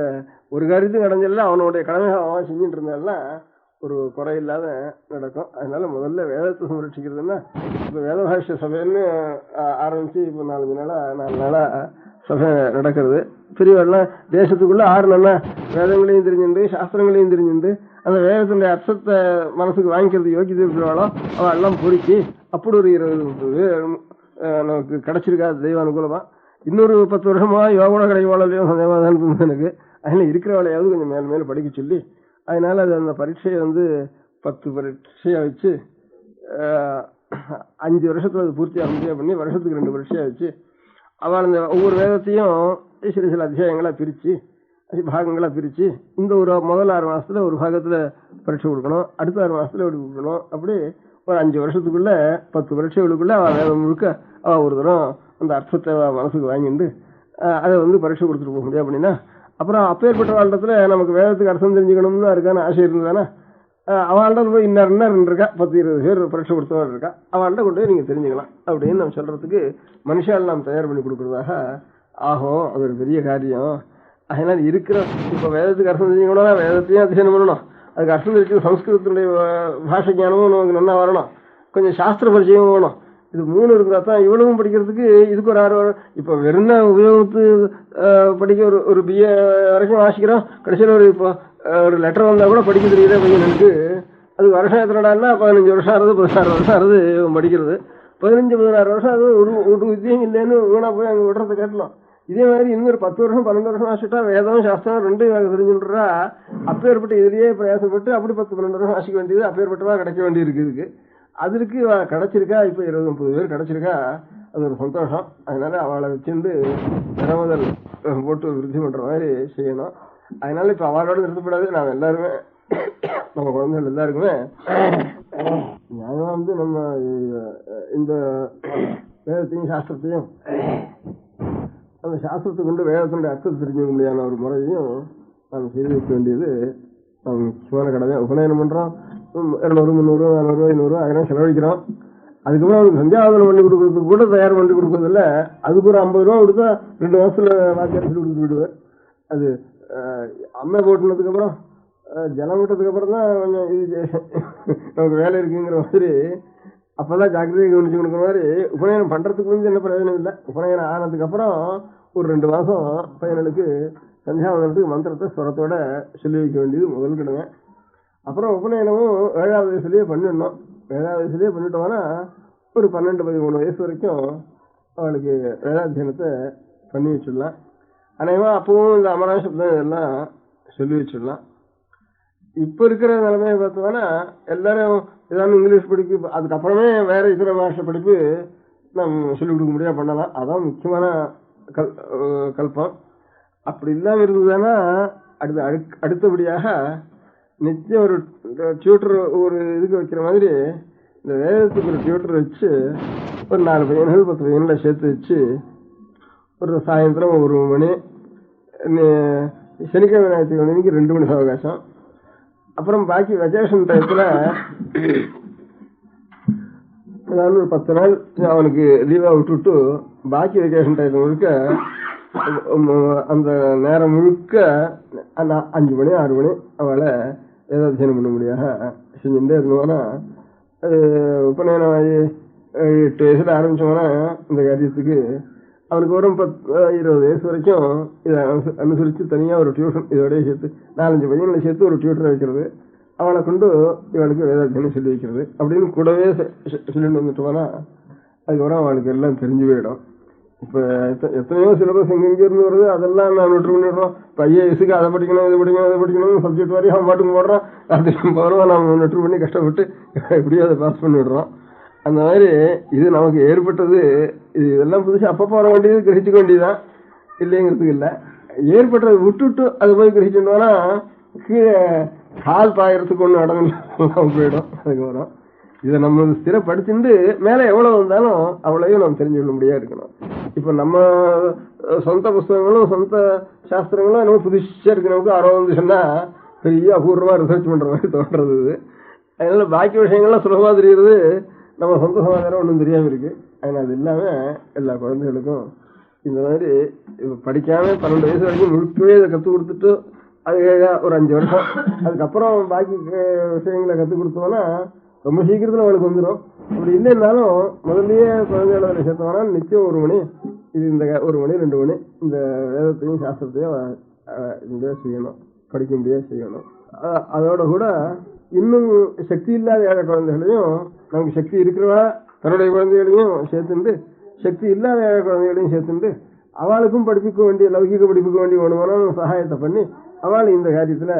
ஒரு காரியத்துக்கும் அடைஞ்சல அவனுடைய கடமையை அவன் செஞ்சுட்டு இருந்தாலும் ஒரு குறையில்லாத நடக்கும். அதனால முதல்ல வேதத்தை சம்ரட்சிக்கிறதுன்னா இப்போ வேதபாஷ்ய சபைன்னு ஆரம்பிச்சு இப்போ 4 நாளா சபை நடக்கிறது. பெரியவெல்லாம் தேசத்துக்குள்ள 6 நாளா வேதங்களையும் தெரிஞ்சுண்டு சாஸ்திரங்களையும் தெரிஞ்சுண்டு அந்த வேதத்தினுடைய அர்த்தத்தை மனசுக்கு வாங்கிக்கிறது யோகியதை இருக்கிறாளோ அவன் எல்லாம் பொறுக்கி அப்படி ஒரு 20-30 நமக்கு கிடைச்சிருக்கா தெய்வ அனுகூலமா. இன்னொரு 10 வருஷமா யோகோட கிடைக்கவாளையும் சந்தேகமாதான் இருந்தது எனக்கு. அதனால இருக்கிறவளையாவது கொஞ்சம் மேல படிக்க சொல்லி அதனால அது அந்த பரீட்சையை 10 பரீட்சையா வச்சு 5 வருஷத்துல அது பூர்த்தியாக பண்ணி வருஷத்துக்கு 2 பரீட்சையா வச்சு அவள் அந்த ஒவ்வொரு வேதத்தையும் சில அத்தியாயங்களா பிரிச்சு பாகங்களா பிரிச்சு இந்த ஒரு முதல் 6 மாசத்துல ஒரு பாகத்துல பரீட்சை கொடுக்கணும், அடுத்த 6 மாசத்துல எப்படி கொடுக்கணும். அப்படி ஒரு 5 வருஷத்துக்குள்ள 10 பரீட்சைகளுக்குள்ள அவள் வேதம் முழுக்க அவள் ஒரு தரம் அந்த அர்த்தத்தை மனசுக்கு வாங்கிட்டு அதை பரீட்சை கொடுத்துட்டு போக முடியும். அப்படின்னா அப்புறம் அப்பேற்பட்ட வாழ்றதுல நமக்கு வேதத்துக்கு அர்த்தம் தெரிஞ்சுக்கணும்னு இருக்கான்னு ஆசை இருந்ததானே அவள்கிட்ட போய் இன்னும் இருக்கா 10-20 பேர் பரீட்சை கொடுத்தவள் இருக்கா, அவள்கிட்ட கொண்டு போய் நீங்க தெரிஞ்சுக்கலாம் அப்படின்னு நம்ம சொல்றதுக்கு மனுஷால் நாம் தயார் பண்ணி கொடுக்கறதாக ஆகும். அது ஒரு பெரிய காரியம். அதனால இருக்கிற இப்ப வேதத்துக்கு அர்த்தம் தெரிஞ்சுக்கணும்னா வேதத்தையும் அத்தியனம் பண்ணணும். அதுக்கு அர்த்தம் தெரிஞ்சு சம்ஸ்கிருதத்துடைய பாஷை ஞானமும் நமக்கு நல்லா வரணும், கொஞ்சம் சாஸ்திர பரிச்சயமும் வேணும். இது 3 இருந்தா தான் இவ்வளவும் படிக்கிறதுக்கு இதுக்கு ஒரு 6 வருடம். இப்ப வெறும் உபயோகத்து படிக்க ஒரு BA வரைக்கும் வாசிக்கிறோம். கடைசியில் இப்போ ஒரு லெட்டர் வந்தா கூட படிக்க தெரியுதே பையனுக்கு. அது வருஷம் எத்தனைடான்னா 15 வருஷம் ஆறுது 16 வருஷம் ஆறுது படிக்கிறது. 15-16 வருஷம் அது ஒரு வித்தியம் இல்லைன்னு வீணா போய் அங்கே விடுறத கேட்டலாம். இதே மாதிரி இன்னொரு 10 வருஷம் 12 வருஷம் வாசிட்டா வேதம் சாஸ்திரம் 2 தெரிஞ்சுன்றா அப்பேற்பட்ட இதுலயே பிரயாசப்பட்டு அப்படி 10-12 வருஷம் வாசிக்க வேண்டியது அப்பேற்பட்டவா கிடைக்க வேண்டியிருக்கு. இதுக்கு அதுக்கு கிடைச்சிருக்கா இப்ப 20-30 பேர் கிடைச்சிருக்கா, அது ஒரு சந்தோஷம். அதனால அவளை வச்சுட்டு திறமதல் போட்டு விருத்தி பண்ற மாதிரி செய்யணும். அதனால இப்ப அவளோட நிறுத்தப்படாது. நாம எல்லாருமே நம்ம குழந்தைகள் எல்லாருக்குமே நியாயமா நம்ம இந்த வேதத்தையும் சாஸ்திரத்தையும் அந்த சாஸ்திரத்தை கொண்டு வேதத்தினுடைய அர்த்தத்தை தெரிஞ்சுக்க முடியாத ஒரு முறையையும் நாம் செய்து வைக்க வேண்டியது நம்ம முக்கியமான கடமை. உபநயனம் பண்றோம், 200, 300, 400, 500 ஆயிரம் செலவழிக்கிறோம். அதுக்கப்புறம் அவனுக்கு சந்தியாவதனம் பண்ணி கொடுக்கறதுக்கு கூட தயார் பண்ணி கொடுக்கறது இல்லை. அதுக்கு ஒரு 50 ரூபா கொடுத்தா 2 மாசத்துல வாத்தியார் சொல்லி கொடுத்து விடுவேன். அது அம்மை போட்டுனதுக்கு அப்புறம் ஜலம் விட்டதுக்கு அப்புறம் தான் கொஞ்சம் இது நமக்கு வேலை இருக்குங்கிற மாதிரி அப்பதான் ஜாக்கிரதையை கவனிச்சு கொடுக்குற மாதிரி உபநயனம் பண்றதுக்கு வந்து என்ன பிரயோஜனம் இல்லை. உபநயனம் ஆனதுக்கு அப்புறம் ஒரு 2 மாசம் பையனுக்கு சந்தியாவதனத்துக்கு மந்திரத்தை ஸ்வரத்தோட சொல்லி வைக்க வேண்டியது முதல் கிழமை. அப்புறம் உபநயனமும் 7வது வயசுலயே பண்ணிடணும். 7வது வயசுலயே பண்ணிட்டோம்னா ஒரு 12-13 வயசு வரைக்கும் அவளுக்கு வேதாத்தியனத்தை பண்ணி வச்சிடலாம். அநேகமா அப்பவும் இந்த அமராசப்தம் இதெல்லாம் சொல்லி வச்சிடலாம். இப்ப இருக்கிற நிலைமையை பார்த்தோம்னா எல்லாரும் ஏதாவது இங்கிலீஷ் படிப்பு அதுக்கப்புறமே வேற இதர பாஷை படிப்பு நம்ம சொல்லிக் கொடுக்க முடியாது பண்ணலாம். அதான் முக்கியமான கல்பம். அப்படி இல்லாம இருந்ததுன்னா அடுத்தபடியாக நிச்சயம் ஒரு டியூட்டர் ஒரு இதுக்கு வைக்கிற மாதிரி இந்த வேதத்துக்கு ஒரு டியூட்டர் வச்சு ஒரு 4 பையன்கள் 10 பையன்களை சேர்த்து வச்சு ஒரு சாயந்தரம் 1 மணி, சனிக்கிழமை ஞாயிற்றுக்கிழமைக்கு 2 மணி அவகாசம், அப்புறம் பாக்கி வெக்கேஷன் டயத்துல ஏதாவது ஒரு 10 நாள் அவனுக்கு லீவா விட்டுட்டு பாக்கி வெக்கேஷன் டயத்துல முழுக்க அந்த நேரம் முழுக்க 5 மணி 6 மணி அவளை வேதாத்தியனம் பண்ண முடியாக செஞ்சுட்டே இருந்தோம்னா அது உபநயனம் 8 வயசுல ஆரம்பிச்சோம்னா இந்த காரியத்துக்கு அவனுக்கு ஒரு 20 வயசு வரைக்கும் இதை அனுசரித்து தனியாக ஒரு டியூஷன் இதோடய சேர்த்து 4-5 பையன்களை சேர்த்து ஒரு டியூட்டரை வைக்கிறது, அவளை கொண்டு இவளுக்கு வேதாத்தியனம் சொல்லி வைக்கிறது அப்படின்னு கூடவே சொல்லிட்டு வந்துட்டோம்னா அதுக்கப்புறம் அவளுக்கு எல்லாம் தெரிஞ்சு போயிடும். இப்போ எத்தனையோ சிலபஸ் எங்கெங்கே இருந்து வருது அதெல்லாம் நான் நோட்டு பண்ணிடுறோம். இப்போ ஐஏஎஸ்க்கு அதை படிக்கணும் இது படிக்கணும் அதை படிக்கணும் சப்ஜெக்ட் வரையும் அவன் பாட்டுக்கு போடுறான். அது பரவாயில்ல நம்ம நோட்டு பண்ணி கஷ்டப்பட்டு எப்படியோ அதை பாஸ் பண்ணிவிடுறோம். அந்த மாதிரி இது நமக்கு ஏற்பட்டது. இதெல்லாம் புதுசு அப்பப்போ வர வேண்டியது கிரகிச்சுக்க வேண்டியதுதான், இல்லைங்கிறதுக்கு இல்லை. ஏற்பட்டதை விட்டுட்டு அது போய் கிரகிச்சுட்டோம்னா கீழே கால் பாயறதுக்கு ஒன்று இடம் போயிடும். அதுக்கு வரும் இதை நம்ம ஸ்திரப்படுத்திட்டு மேலே எவ்வளவு வந்தாலும் அவ்வளவையும் நம்ம தெரிஞ்சுக்க முடியாது இருக்கணும். இப்போ நம்ம சொந்த புஸ்தகங்களும் சொந்த சாஸ்திரங்களும் நம்ம புதுசாக இருக்கு. நமக்கு 60 சொன்னா பெரிய அபூர்வமா ரிசர்ச் பண்ற மாதிரி தோன்றது. அதனால பாக்கி விஷயங்கள்லாம் சுலபமா தெரியுறது நம்ம சொந்த சமாதானம் ஒன்றும் தெரியாம இருக்கு. அதனால அது இல்லாம எல்லா குழந்தைகளுக்கும் இந்த மாதிரி இப்போ படிக்காம 12 வயசு வரைக்கும் முழுக்கவே இதை கற்றுக் கொடுத்துட்டு அது ஒரு 5 வருஷம் அதுக்கப்புறம் பாக்கி விஷயங்களை கற்றுக் கொடுத்தோம்னா ரொம்ப சீக்கிரத்தில் அவளுக்கு வந்துடும். அப்படி இல்லைன்னாலும் முதல்லயே குழந்தைகளை சேர்த்தோம்னா நிச்சயம் 1 மணி இது இந்த 1 மணி 2 மணி இந்த வேதத்தையும் சாஸ்திரத்தையும் முடியாது செய்யணும், படிக்க முடியாது செய்யணும். அதோட கூட இன்னும் சக்தி இல்லாத ஏழை குழந்தைகளையும் நமக்கு சக்தி இருக்கிறவா தன்னுடைய குழந்தைகளையும் சேர்த்துண்டு சக்தி இல்லாத ஏழை குழந்தைகளையும் சேர்த்துண்டு அவளுக்கும் படிப்புக்க வேண்டிய லௌகிக படிப்புக்க வேண்டிய வேணுமானா சகாயத்தை பண்ணி அவள் இந்த காரியத்துல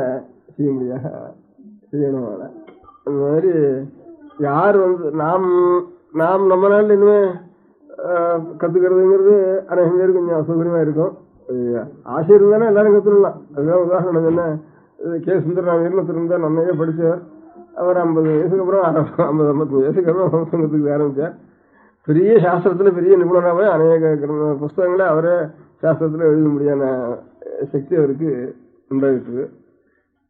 செய்ய முடியாது செய்யணும். அவளை அந்த மாதிரி யார் நாம் நம்ம நாட்டில் இனிமே கத்துக்கிறதுங்கிறது அநேகம் பேர் கொஞ்சம் அசௌகரியமா இருக்கும். ஆசை இருந்தானே எல்லாரும் கத்துடலாம். அதுதான் உதாரணம் என்ன, கே சுந்தரராமன் இருந்தா நம்மையே படிச்சவர். அவர் 50 வயசுக்கு அப்புறம் 50-55 வயசுக்கு அப்புறம் சங்கத்துக்கு ஆரம்பிச்சார். பெரிய சாஸ்திரத்துல பெரிய நிபுணராகவே அநேக புஸ்தகங்களை அவரே சாஸ்திரத்துல எழுத முடியாத சக்தி அவருக்கு உண்டாயிட்டு.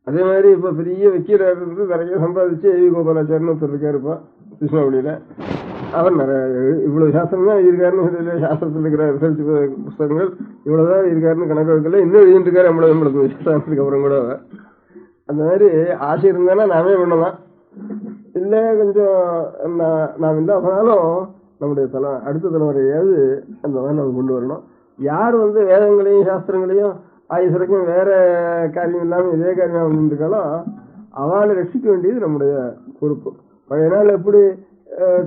அதே மாதிரி இப்ப பெரிய வக்கீலா இருந்து நிறைய சம்பாதிச்சு ஏவி கோபாலாச்சாரியன்னு ஒருத்தர் இருக்காரு இப்போ கிருஷ்ணாவளியில. அவர் நிறைய இவ்வளவு சாஸ்திரம் தான் இருக்காருன்னு சாஸ்திரத்தில் இருக்கிற ரிசர்ச் புஸ்தகங்கள் இவ்வளவுதான் இருக்காருன்னு கணக்கு வைக்கல. இன்னும் எழுதிட்டு இருக்காரு 50 வருஷத்துக்கு அப்புறம் கூட. அந்த மாதிரி ஆசை இருந்தானா நாமே பண்ணலாம், இல்லை கொஞ்சம் நாம் இல்லை போனாலும் நம்முடைய அடுத்த தலைமுறையாவது அந்த மாதிரி நம்ம கொண்டு வரணும். யார் வேதங்களையும் சாஸ்திரங்களையும் ஆயுசரைக்கும் வேற காரியம் இல்லாமல் இதே காரியம் இருக்காலோ அவளை ரட்சிக்க வேண்டியது நம்முடைய பொறுப்பு. பழைய நாள் எப்படி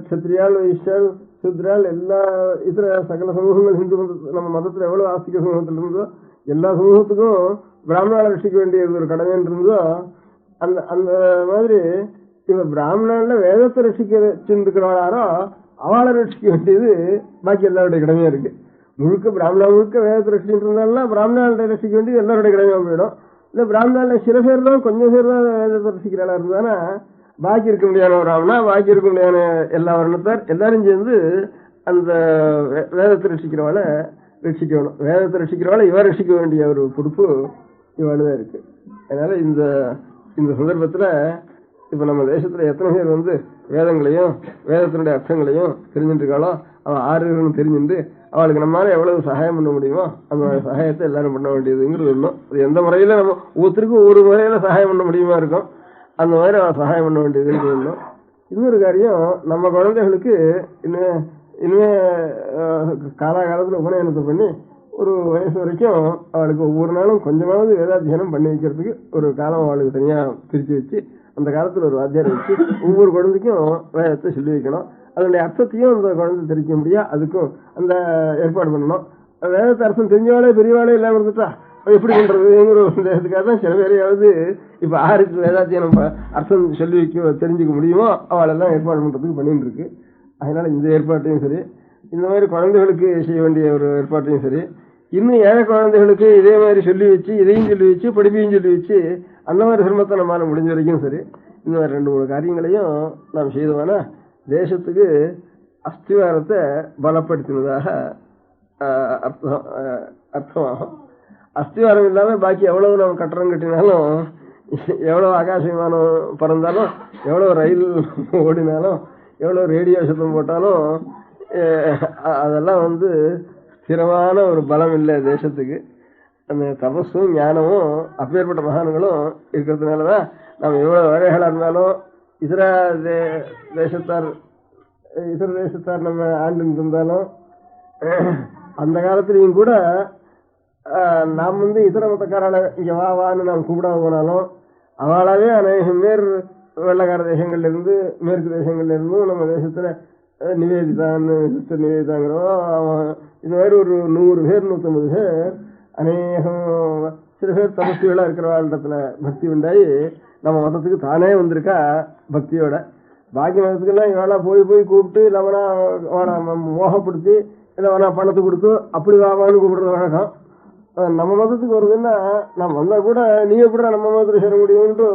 சத்திரியால் வைஷ்யால் சூத்ரால் எல்லா இதர சகல சமூகங்கள் இந்து நம்ம மதத்துல எவ்வளவு ஆஸ்திக சமூகத்தில் இருந்தோ எல்லா சமூகத்துக்கும் பிராமணால ரட்சிக்க வேண்டியது ஒரு கடமைன்னு இருந்தோ அந்த அந்த மாதிரி இப்ப பிராமணால வேதத்தை ரட்சிக்கிறவாரோ அவளை ரட்சிக்க வேண்டியது பாக்கி எல்லாருடைய கடமையா இருக்கு. முழுக்க பிராமணா முழுக்க வேதத்தை ரட்சிக்கிட்டு இருந்தாலும் பிராமணால ரட்சிக்க வேண்டியது எல்லாருடைய கடமையா போயிடும். இல்ல பிராமணால சில பேர் தான் கொஞ்சம் பேர் தான் வேதத்தை ரட்சிக்கிறாளா இருந்தானா பாக்கி இருக்க முடியாத பிராமணா பாக்கி இருக்க முடியாத எல்லா வர்ணத்தார் எல்லாரும் சேர்ந்து அந்த வேதத்தை ரட்சிக்கிறவாளை ரட்சிக்கணும். வேதத்தை ரட்சிக்கிறவாளை இவ ரட்சிக்க வேண்டிய ஒரு பொறுப்பு இவாளுதான் இருக்கு. அதனால இந்த இந்த சந்தர்ப்பத்துல இப்ப நம்ம தேசத்துல எத்தனை பேர் வேதங்களையும் வேதத்தினுடைய அர்த்தங்களையும் தெரிஞ்சுட்டு இருக்காளோ அவள் ஆறுகளும் தெரிஞ்சுட்டு அவளுக்கு நம்மளால எவ்வளவு சகாயம் பண்ண முடியுமோ அந்த சகாயத்தை எல்லாரும் பண்ண வேண்டியதுங்கிறது ஒன்றும். அது எந்த முறையில நம்ம ஒவ்வொருத்தருக்கும் ஒரு முறையில சகாயம் பண்ண முடியுமா இருக்கும் அந்த மாதிரி அவள் சகாயம் பண்ண வேண்டியதுங்கிறது ஒன்றும். இன்னொரு காரியம், நம்ம குழந்தைகளுக்கு இனிமே காலாகாலத்தில் உபநயனத்தை பண்ணி ஒரு வயசு வரைக்கும் அவளுக்கு ஒவ்வொரு நாளும் கொஞ்சமாவது வேதாத்தியனம் பண்ணி வைக்கிறதுக்கு ஒரு காலம் அவளுக்கு தனியாக பிரித்து வச்சு அந்த காலத்தில் ஒரு வாத்தியாரை வச்சு ஒவ்வொரு குழந்தைக்கும் வேதத்தை சொல்லி வைக்கணும். அதனுடைய அர்த்தத்தையும் அந்த குழந்தை தெரிவிக்க முடியா, அதுக்கும் அந்த ஏற்பாடு பண்ணணும். வேதத்தை அர்த்தம் தெரிஞ்சவாளே பெரியவாளே இல்லாமல் இருந்துட்டா எப்படி பண்றதுங்கிற இதுக்காக தான் சில பேரையாவது இப்ப ஆருக்கு வேதாத்தியம் அர்த்தம் சொல்லி வைக்க தெரிஞ்சுக்க முடியுமோ அவளெல்லாம் ஏற்பாடு பண்றதுக்கு பண்ணிட்டு இருக்கு. அதனால இந்த ஏற்பாட்டையும் சரி, இந்த மாதிரி குழந்தைகளுக்கு செய்ய வேண்டிய ஒரு ஏற்பாட்டையும் சரி, இன்னும் ஏழை குழந்தைகளுக்கு இதே மாதிரி சொல்லி வச்சு இதையும் சொல்லி வச்சு படிப்பையும் சொல்லி வச்சு அந்த மாதிரி சிரமத்தை நம்மளால முடிஞ்ச வரைக்கும் சரி இந்த மாதிரி 2-3 காரியங்களையும் நாம் செய்தோம்னா தேசத்துக்கு அஸ்திவாரத்தை பலப்படுத்தினதாக அர்த்தமாகும். அஸ்திவாரம் இல்லாம பாக்கி எவ்வளவு நம்ம கட்டடம் கட்டினாலும், எவ்வளவு ஆகாச விமானம் பறந்தாலும், எவ்வளவு ரயில் ஓடினாலும், எவ்வளவு ரேடியோ சத்தம் போட்டாலும் அதெல்லாம் ஸ்திரமான ஒரு பலம் இல்லை தேசத்துக்கு. அந்த தபஸும் ஞானமும் அப்பேற்பட்ட மகான்களும் இருக்கிறதுனாலதான் நம்ம எவ்வளவு வேலைகளா இருந்தாலும் இதர தேசத்தார் நம்ம ஆண்டு இருந்தாலும் அந்த காலத்திலையும் கூட நாம் இதர மதக்காரால இங்க வான்னு நாம் கூப்பிடாம போனாலும் அவளாவே அநேகம் பேர் வெள்ளக்கார தேசங்கள்ல இருந்து மேற்கு தேசங்கள்ல இருந்தும் நம்ம தேசத்துல நிவேதிதான்னு சிஸ்டர் நிவேதிதாங்கிறோம். இந்த மாதிரி ஒரு 100 பேர் 150 பேர் அநேகம் சில பேர் தபஸ்திகளா இருக்கிறவாழ்டத்துல பக்தி உண்டாயி நம்ம மதத்துக்கு தானே வந்திருக்கா பக்தியோட. பாக்கி மதத்துக்கெல்லாம் இவளா போய் கூப்பிட்டு இல்லவனா மோகப்படுத்தி இல்லவனா பணத்தை கொடுத்து அப்படி வாவான்னு கூப்பிடுறது வழக்கம். நம்ம மதத்துக்கு வருதுன்னா நம்ம வந்தா கூட நீ எப்படிடா நம்ம மதத்துல சேர முடியும்ன்ட்டு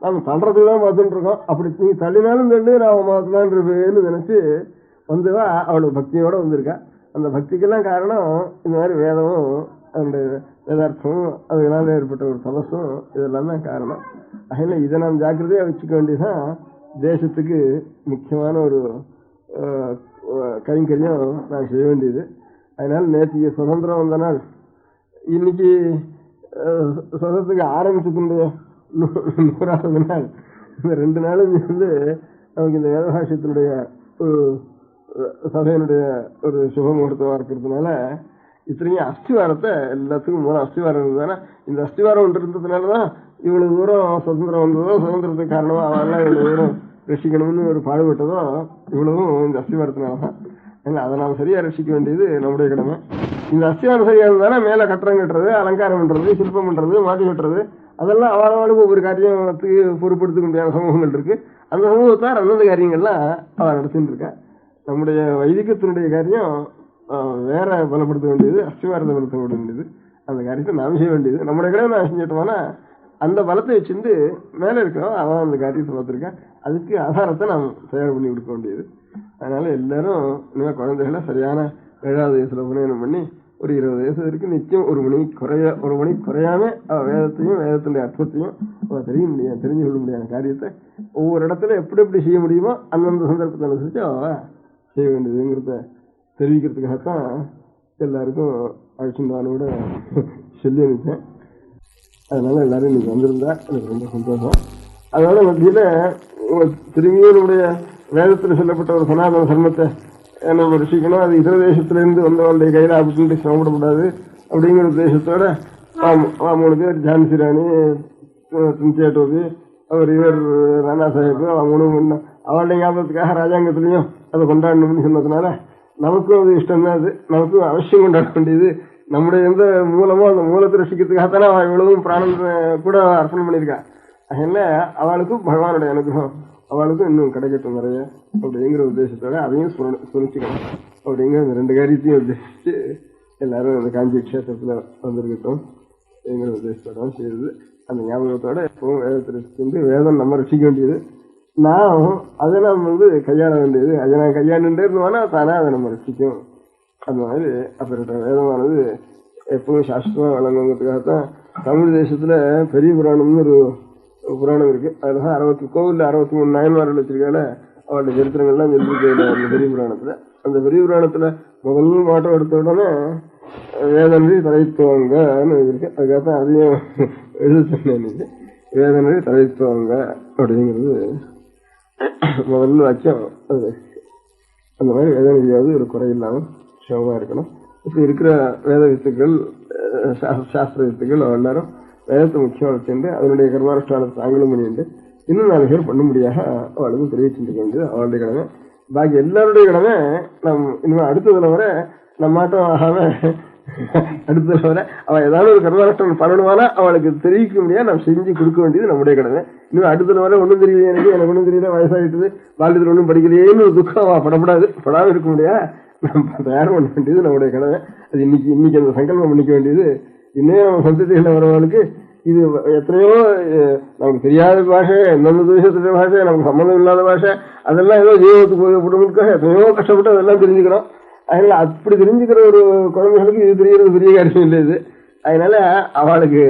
நம்ம தள்ளுறதுக்கு தான் பார்த்துட்டு இருக்கோம். அப்படி நீ தள்ளினாலும் தள்ளி நான் மதத்தான் இருப்பேன்னு நினைச்சு வந்துவா அவளுக்கு பக்தியோட வந்திருக்கா. அந்த பக்திக்கெல்லாம் காரணம் இந்த மாதிரி வேதமும் அதனுடைய வேதார்த்தமும் அதனால ஏற்பட்ட ஒரு தபஸும் இதெல்லாம் தான் காரணம். அதனால இதை நாம் ஜாக்கிரதையா வச்சுக்க வேண்டியதுதான் தேசத்துக்கு முக்கியமான ஒரு கைங்கரியம் நான் செய்ய வேண்டியது. அதனால நேற்று சுதந்திரம் வந்த நாள், இன்னைக்கு சுதந்திரத்துக்கு ஆரம்பிச்சதுடைய 100வது நாள். இந்த 2 நாளும் நமக்கு இந்த வேதபாஷ்யத்தினுடைய ஒரு சபையினுடைய ஒரு சுப முகூர்த்தமா இருக்கிறதுனால இத்தனையும் அஸ்திவாரத்தை எல்லாத்துக்கும் மூலம் அஸ்திவாரம் இருந்ததுன்னா இந்த அஸ்திவாரம் ஒன்று இருந்ததுனாலதான் இவ்வளவு தூரம் சுதந்திரம் வந்ததோ, சுதந்திரத்துக்கு காரணமா அவெல்லாம் இவ்வளவு தூரம் ரசிக்கணும்னு ஒரு பாடுபட்டதோ இவ்வளவும் இந்த அஸ்திவாரத்தினாலதான். அதை நாம் சரியா ரசிக்க வேண்டியது நம்முடைய கடமை. இந்த அஸ்திவாரம் சரியா இருந்தாலும் மேல கட்டடம் கட்டுறது, அலங்காரம் பண்றது, சிற்பம் பண்றது, மாட்டி கட்டுறது அதெல்லாம் அவளுக்கு ஒவ்வொரு காரியத்துக்கு பொறுப்படுத்திக்க முடியாத சமூகங்கள் இருக்கு. அந்த சமூகத்தார் அந்தந்த காரியங்கள்லாம் அவள் நடத்திட்டு இருக்கா. நம்முடைய வைதிகத்தினுடைய காரியம் வேற பலப்படுத்த வேண்டியது, அஸ்திவாரத்தை பலப்படுத்த வேண்டியது. அந்த காரியத்தை நாம் செய்ய வேண்டியது. நம்முடைய கடமை நான் செஞ்சிட்டோம்னா அந்த பலத்தை வச்சிருந்து மேல இருக்கிறோம் அவன் அந்த காரியத்தை பார்த்திருக்கான். அதுக்கு ஆதாரத்தை நாம் தயார் பண்ணி கொடுக்க வேண்டியது. அதனால எல்லாரும் இனிமே குழந்தைகளை சரியான 7வது வயசுல உபநயனம் பண்ணி ஒரு 20 வயசு வரைக்கும் நிச்சயம் ஒரு மணி குறையாம வேதத்தையும் வேதத்தினுடைய அர்த்தத்தையும் தெரிஞ்சு கொள்ள முடியாத காரியத்தை ஒவ்வொரு இடத்துல எப்படி செய்ய முடியுமோ அந்தந்த சந்தர்ப்பத்தை அனுசரிச்சு அவ செய்ய வேண்டியதுங்கிறத தெரிவிக்கிறதுக்காகத்தான் எல்லாருக்கும் அழைச்சிருந்தாலும் கூட சொல்லி அனுப்பிச்சேன். அதனால எல்லாரும் இன்னைக்கு வந்திருந்தா எனக்கு ரொம்ப சந்தோஷம். அதனால மத்தியில திரும்பியும் நம்முடைய வேதத்தில் சொல்லப்பட்ட ஒரு சனாதன தர்மத்தை நம்ம ரசிக்கணும். அது இதர தேசத்திலிருந்து வந்தவங்களுடைய கையில அப்படின்ட்டு சிரமப்படக்கூடாது அப்படிங்கிற உத்தேசத்தோட 3 பேர் ஜான்சி ராணி, டோபி, அவர் இவர் ராணா சாஹிப் அவங்க அவளுடைய ஞாபகத்துக்காக ராஜாங்கத்திலையும் அதை கொண்டாடணும்னு சொன்னதுனால நமக்கும் அது இஷ்டம் தான். அது நமக்கும் அவசியம் கொண்டாட வேண்டியது. நம்முடைய எந்த மூலமோ அந்த மூலத்தை ரசிக்கிறதுக்காகத்தானே அவள் இவ்வளவும் பிராணம் கூட அர்ப்பணம் பண்ணியிருக்கா. அதனால அவளுக்கும் பகவானுடைய அனுகிரகம் அவளுக்கும் இன்னும் கிடைக்கட்டும் நிறைய அப்படிங்கிற உத்தேசத்தோட அதையும் சுனிச்சுக்கணும் அப்படிங்கிற இந்த 2 காரியத்தையும் உத்தேசிச்சு எல்லாரும் அந்த காஞ்சி கஷேத்திரத்துல வந்திருக்கட்டும் அப்படிங்கிற உத்தேசத்தோட செய்யுது. அந்த ஞாபகத்தோட எப்பவும் வேதத்தை ரசிச்சு வேதம் நம்ம ரசிக்க வேண்டியது. நான் அதை நாம் கையாள வேண்டியது. அதை நான் கையாண்டுட்டே இருந்தோம்னா தானே அதை நம்ம ரசிக்கும். அந்த மாதிரி அப்படிப்பட்ட வேதமானது எப்பவும் சாஸ்திரமா வழங்குங்கிறதுக்காகத்தான் தமிழ் தேசத்துல பெரிய புராணம்னு ஒரு புராணம் இருக்கு. அதுலதான் 60 கோவில்ல 63 நாயன்மார்கள் வச்சிருக்கால அவளுடைய சரித்திரங்கள்லாம் சொல்லியிருக்க அந்த பெரிய புராணத்துல. அந்த பெரிய புராணத்துல முதல் மாட்டம் எடுத்த உடனே வேதனரி தலைத்துவங்கன்னு இருக்கு. அதுக்காகத்தான் அதையும் எழுத சொன்னேன். வேதனரி தலைத்துவங்க அப்படிங்கிறது முதல்ல வாக்கியம் அது. அந்த மாதிரி வேதம் எழுதியாவது ஒரு குறை இல்லாமல் சிவமா இருக்கணும். இப்படி இருக்கிற வேத வித்துக்கள், சாஸ்திர வித்துக்கள் எல்லாரும் வேதத்தை முக்கியமாக வச்சுட்டு அதனுடைய கர்மானுஷ்டானத்தை தாங்களும் பண்ணிட்டு இன்னும் 4 பேர் பண்ண முடியாத அவளுக்கும் தெரிவிச்சுட்டு வேண்டியது அவளுடைய கடமை. பாக்கி எல்லாருடைய கடமை இனிமேல் அடுத்ததுல வர நம்மாட்டம் ஆகாம அடுத்ததுல வர அவள் ஏதாவது ஒரு கர்மானுஷ்டானம் பண்ணணுமானா அவளுக்கு தெரிவிக்க முடியாது, நம்ம செஞ்சு கொடுக்க வேண்டியது நம்முடைய கடமை. இன்னும் அடுத்ததுல வர ஒன்றும் தெரியல, எனக்கு ஒன்றும் தெரியல, வயசாகிட்டது, வாழ்க்கையில் ஒன்றும் படிக்கலையேன்னு ஒரு துக்கம் படப்படாது, படாமல் இருக்க முடியாது. நம்ம தயார் பண்ண வேண்டியது நம்முடைய கடமை. அது இன்னைக்கு அந்த சங்கல்பம் பண்ணிக்க வேண்டியது. இன்னும் நம்ம சந்ததிகளை வரவங்களுக்கு இது எத்தனையோ நமக்கு தெரியாத பாஷை, எந்தெந்த தேசத்துடைய பாஷை, நமக்கு சம்மந்தம் இல்லாத பாஷை, அதெல்லாம் ஏதோ ஜீவத்துக்கு போகப்படுவதற்காக எத்தனையோ கஷ்டப்பட்டு அதெல்லாம் தெரிஞ்சுக்கணும். அதனால அப்படி தெரிஞ்சுக்கிற ஒரு குழந்தைகளுக்கு இது தெரியறது பெரிய காரியம் இல்லை இது. அதனால அவளுக்கு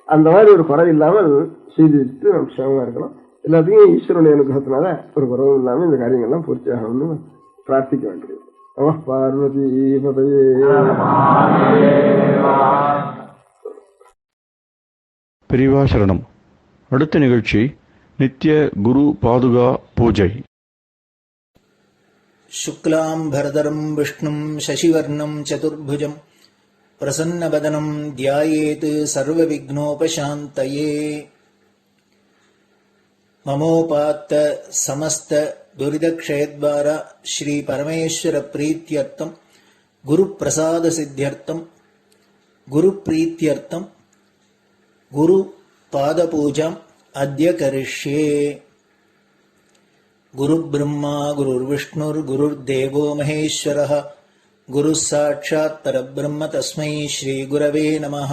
அந்த மாதிரி ஒரு குறை இல்லாமல் செய்துட்டு நம்ம சிரமமா இருக்கணும். எல்லாத்தையும் ஈஸ்வரனுடைய அனுகிரகத்தினால ஒரு குறவும் இல்லாமல் இந்த காரியங்கள்லாம் பூர்த்தி ஆகணும்னு பிரார்த்திக்க வேண்டியது. நம பார்வதி பதையே. பெரியவா சரணம். அடுத்த நிகழ்ச்சி நித்திய குரு பாதுகா பூஜை. சுக்லாம் பரதரம் விஷ்ணும் சசிவர்ணம் சதுர்புஜம் பிரசன்னவதனம் தியாயேத் சர்வவிக்னோபசாந்தயே. மமோபாத்த சமஸ்த துரிதக்ஷயத்வார ஸ்ரீ பரமேஸ்வர பிரீத்யர்த்தம் குரு பிரசாத சித்தியர்த்தம் குரு பிரீத்யர்த்தம் குரு பாத பூஜாம் அத்ய கரிஷ்யே. குரு பிரம்மா குருர் விஷ்ணுர் குருர் தேவோ மகேஸ்வரः குரு சாட்சாத் பரபிரம்ம தஸ்மை ஸ்ரீ குரவே நமः.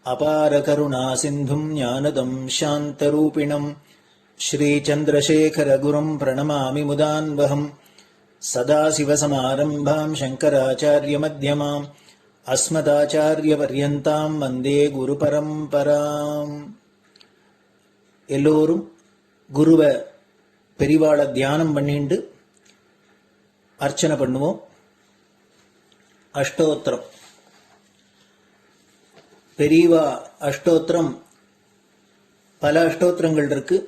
அபார கருணா சிந்தும் ஞானதம் சாந்தரூபிணம் ஸ்ரீ சந்திரசேகர குரும் பிரணமாமி முதான்வஹம். சதாசிவசமாரம்பாம் சங்கராச்சார்ய மத்யமாம் அஸ்மதாச்சாரிய பர்யந்தாம் வந்தே குரு பரம்பராம். எல்லோரும் குருவை பெரிவாளை தியானம் பண்ணிண்டு அர்ச்சனை பண்ணுவோம். அஷ்டோத்திரம். பெரியவா அஷ்டோத்திரம் பல அஷ்டோத்திரங்கள் இருக்கு.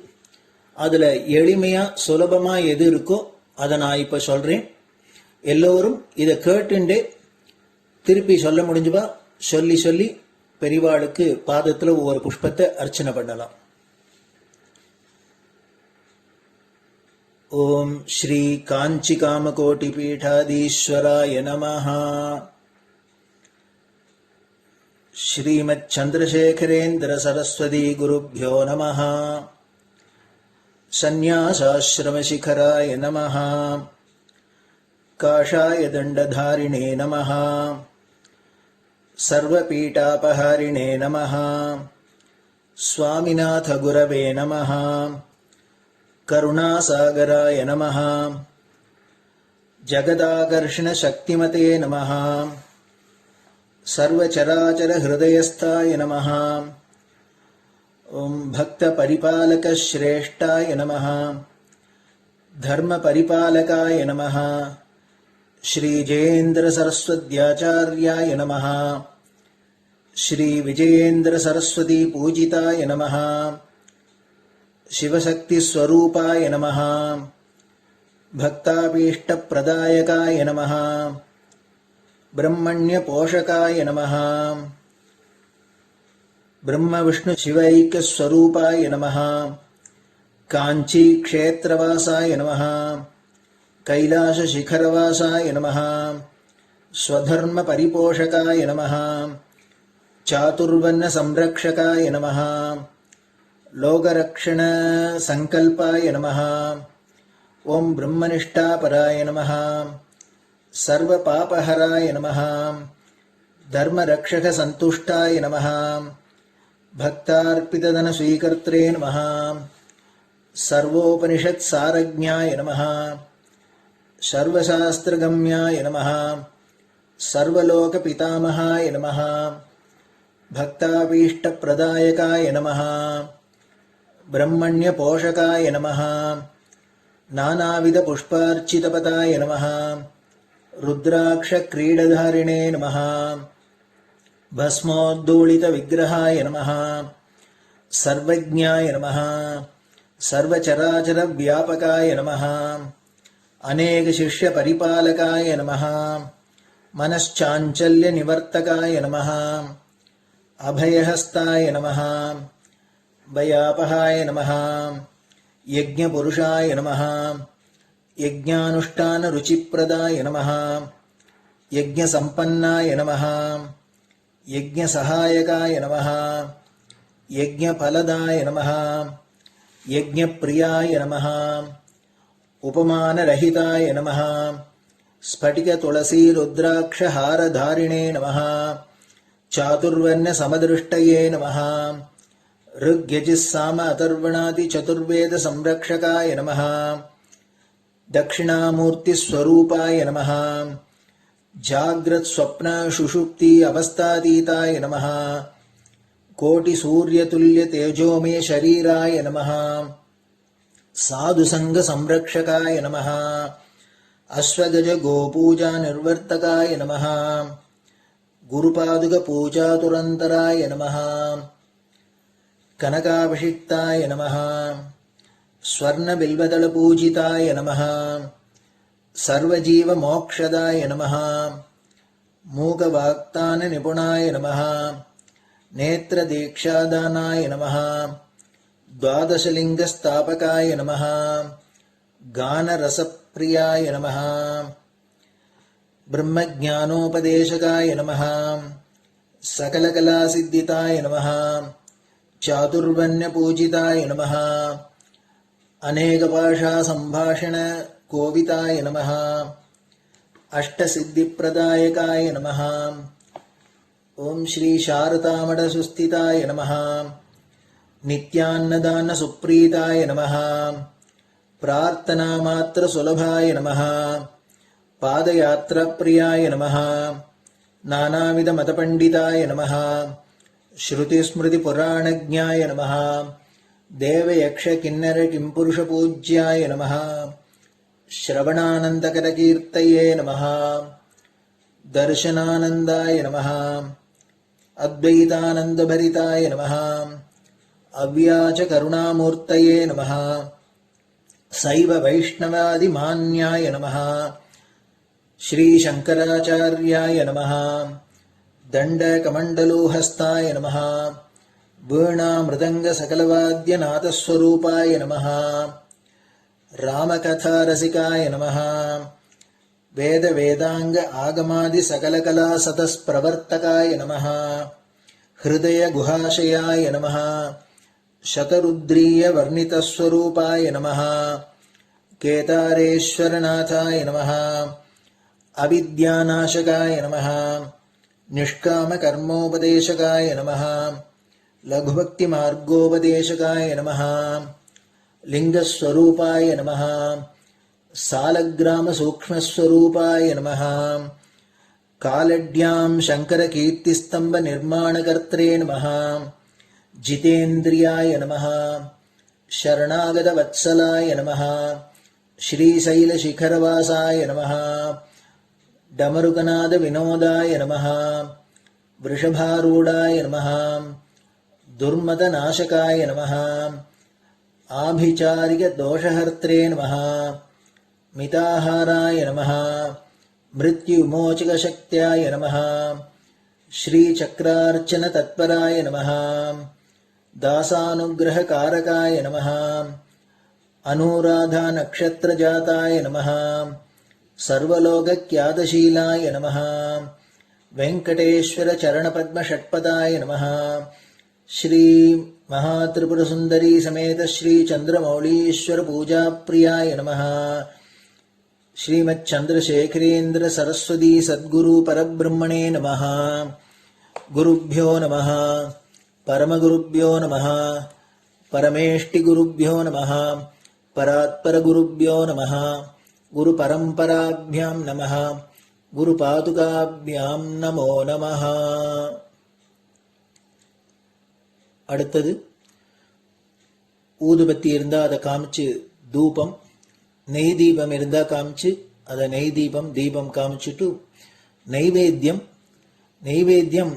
அதுல எளிமையா சுலபமா எது இருக்கோ அதை நான் இப்ப சொல்றேன். எல்லோரும் இதை கேட்டுண்டே திருப்பி சொல்ல முடிஞ்சுபா சொல்லி சொல்லி பெரிவாளுக்கு பாதத்துல ஒவ்வொரு புஷ்பத்தை அர்ச்சனை பண்ணலாம். ஓம் ஸ்ரீ காஞ்சி காமகோட்டி பீடாதீஸ்வராய நமஹ. ஸ்ரீமத் சந்திரசேகரேந்திர சரஸ்வதி குருभ्यो நமஹ. சந்நியாசாஸ்ரமசிகராய நமஹ. காஷாய தண்டதாரிணே நமஹ. சர்வபீடாபஹாரிணே நமஹ. சுவாமிநாத குரவே நமஹ. கருணாசாகராய நமஹ. ஜகதாகர்ஷண சக்திமதே நமஹ. சர்வச்சராச்சர ஹிருதயஸ்தாய நமஹ. ஓம் பக்த பரிபாலக ஸ்ரேஷ்டாய நமஹ. தர்ம பரிபாலகாய நமஹ. ஸ்ரீ ஜெயேந்திர சரஸ்வத்யாச்சார்யாய நமஹ. ஸ்ரீ விஜயேந்திர சரஸ்வதி பூஜிதாய நமஹ. சிவசக்தி ஸ்வரூபாய நமஹ. பக்தாபீஷ்ட பிரதாயகாய நமஹ. பிரம்மண்ய போஷகாய நமஹ. பிரம்ம விஷ்ணு சிவைக்க ஸ்வரூபாய நமஹ. காஞ்சி க்ஷேத்ரவாசாய நமஹ. கைலாச சிகரவாசாய நமஹ. ஸ்வதர்ம பரிபோஷகாய நமஹ. சாதுர்வர்ண சம்ரக்ஷகாய நமஹ. லோகரக்ஷண சங்கல்பாய நமஹ. ஓம் பிரம்மனிஷ்டாபராய நமஹ. சர்வ பாபஹராய நமஹ. தர்மரக்ஷக சந்துஷ்டாய நமஹ. பக்தார்ப்பிததன ஸ்வீகர்த்ரே நமஹ. சர்வோபனிஷத் சாரஜ்ஞாய நமஹ. சர்வசாஸ்திரகம்யாய நமஹ. சர்வலோக பிதாமகாய நமஹ. பக்தாபீஷ்ட பிரதாயகாய நமஹ. பிரம்மண்ய போஷகாய நமஹ. நானாவித புஷ்பார்ச்சிதபதாய நமஹ. ருத்ராக்ஷ கிரீடதாரிணே நமஹ. பஸ்மோத்தூளித விக்கிரகாய நமஹ. சர்வஜ்ஞாய நமஹ. सर्वचराचर व्यापकाय नमः अनेक शिष्य परिपालकाय नमः मनश्चाञ्चल्य निवर्तकाय नमः अभयहस्ताय नमः भयापहाय नमः यज्ञपुरुषाय नमः यज्ञानुष्ठान रुचिप्रदाय नमः यज्ञसम्पन्नाय नमः यज्ञसहायकाय नमः यज्ञफलदाय नमः यज्ञप्रियाय नमः उपमानरहिताय नमः स्फटिक तुलसी रुद्राक्ष हारधारिणे नमः चातुर्वर्ण समदृष्टये नमः ऋग्यजुस्साम अथर्वणादि चतुर्वेद संरक्षकाय नमः दक्षिणामूर्ति स्वरूपाय नमः जाग्रत स्वप्न सुषुप्ति अवस्थातीताय नमः कोटि सूर्यतुल्य तेजोमय शरीराय नमः साधुसंग संरक्षकाय नमः अश्वगज गोपूजा निर्वर्तकाय नमः गुरुपादुक पूजातुरन्तराय नमः कनकाभिषिक्ताय नमः स्वर्ण बिल्वदल पूजिताय नमः सर्वजीव मोक्षदाय नमः मूकवाक्तान निपुणाय नमः नेत्र दीक्षादानाय नमः द्वादशलिंग स्थापकाय नमः गान रसप्रियाय नमः ब्रह्मज्ञानोपदेशकाय नमः सकलकलासिद्धिताय नमः चातुर्वण्य पूजिताय नमः अनेकभाषा संभाषण कोविताय नमः अष्टसिद्धिप्रदायकाय नमः ओम श्री शारदामठ सुस्थिताय नमः नित्यान्नदान सुप्रीताय नमः प्रार्थना मात्र सुलभाय नमः पादयात्रा प्रियाय नमः नानाविध मतपंडिताय नमः श्रुति स्मृति पुराणज्ञाय नमः देवयक्ष किन्नर किंपुरुष पूज्याय नमः श्रवणानंदकर कीर्तये नमः दर्शनानंदाय नमः अद्वैतानंद भरिताय नमः अव्याज करुणामूर्तये नमः शैव वैष्णवादि मान्याय नमः श्री शंकराचार्याय नमः दंड कमंडलोहस्ताय नमः वीणा मृदंग सकलवाद्य नाथस्वरूपाय नमः रामकथा रसिकाय नमः वेद वेदांग आगमादि सकलकला सतस्प्रवर्तकाय नमः हृदय गुहाशयाय नमः शतरुद्रीय वर्णितस्वरूपाय नमः केदारेश्वरनाथाय नमः अविद्यानाशकाय नमः निष्काम कर्मोपदेशकाय नमः लघुभक्ति मार्गोपदेशकाय नमः लिंगस्वरूपाय नमः सालग्राम सूक्ष्मस्वरूपाय नमः कालड्यां शंकर कीर्तिस्तंभ निर्माणकर्त्रे नमः जितेन्द्रियाय नमः शरणागत वत्सलाय नमः श्रीशैल शिखरवासाय नमः डमरुकनाद विनोदाय नमः वृषभारूढ़ाय नमः दुर्मदनाशकाय नमः आभिचारिक दोषहर्त्रे नमः मिताहाराय नमः मृत्युमोचकशक्त्याय नमः श्रीचक्रार्चन तत्पराय नमः दासानुग्रहकारकाय नमः अनुराधा नक्षत्रजाताय नमः सर्वलोकख्यातशीलाय नमः वेंकटेश्वर चरणपद्म षट्पदाय नमः श्री महात्रिपुरसुंदरी समेत श्री चंद्रमौलीश्वर पूजा प्रियाय नमः श्रीमच्चंद्रशेखरेन्द्र सरस्वती सद्गुरु परब्रह्मणे नमः गुरुभ्यो नमः परमगुरुभ्यो नमः परमेष्टिगुरुभ्यो नमः परात्परगुरुभ्यो नमः गुरुपरंपराभ्यां नमः गुरुपादुकाभ्यां नमो नमः. அடுத்தது ஊதுபத்தி இருந்தா அதை காமிச்சு தூபம், நெய் தீபம் இருந்தா காமிச்சு அதை நெய் தீபம் தீபம் காமிச்சுட்டு நைவேத்தியம்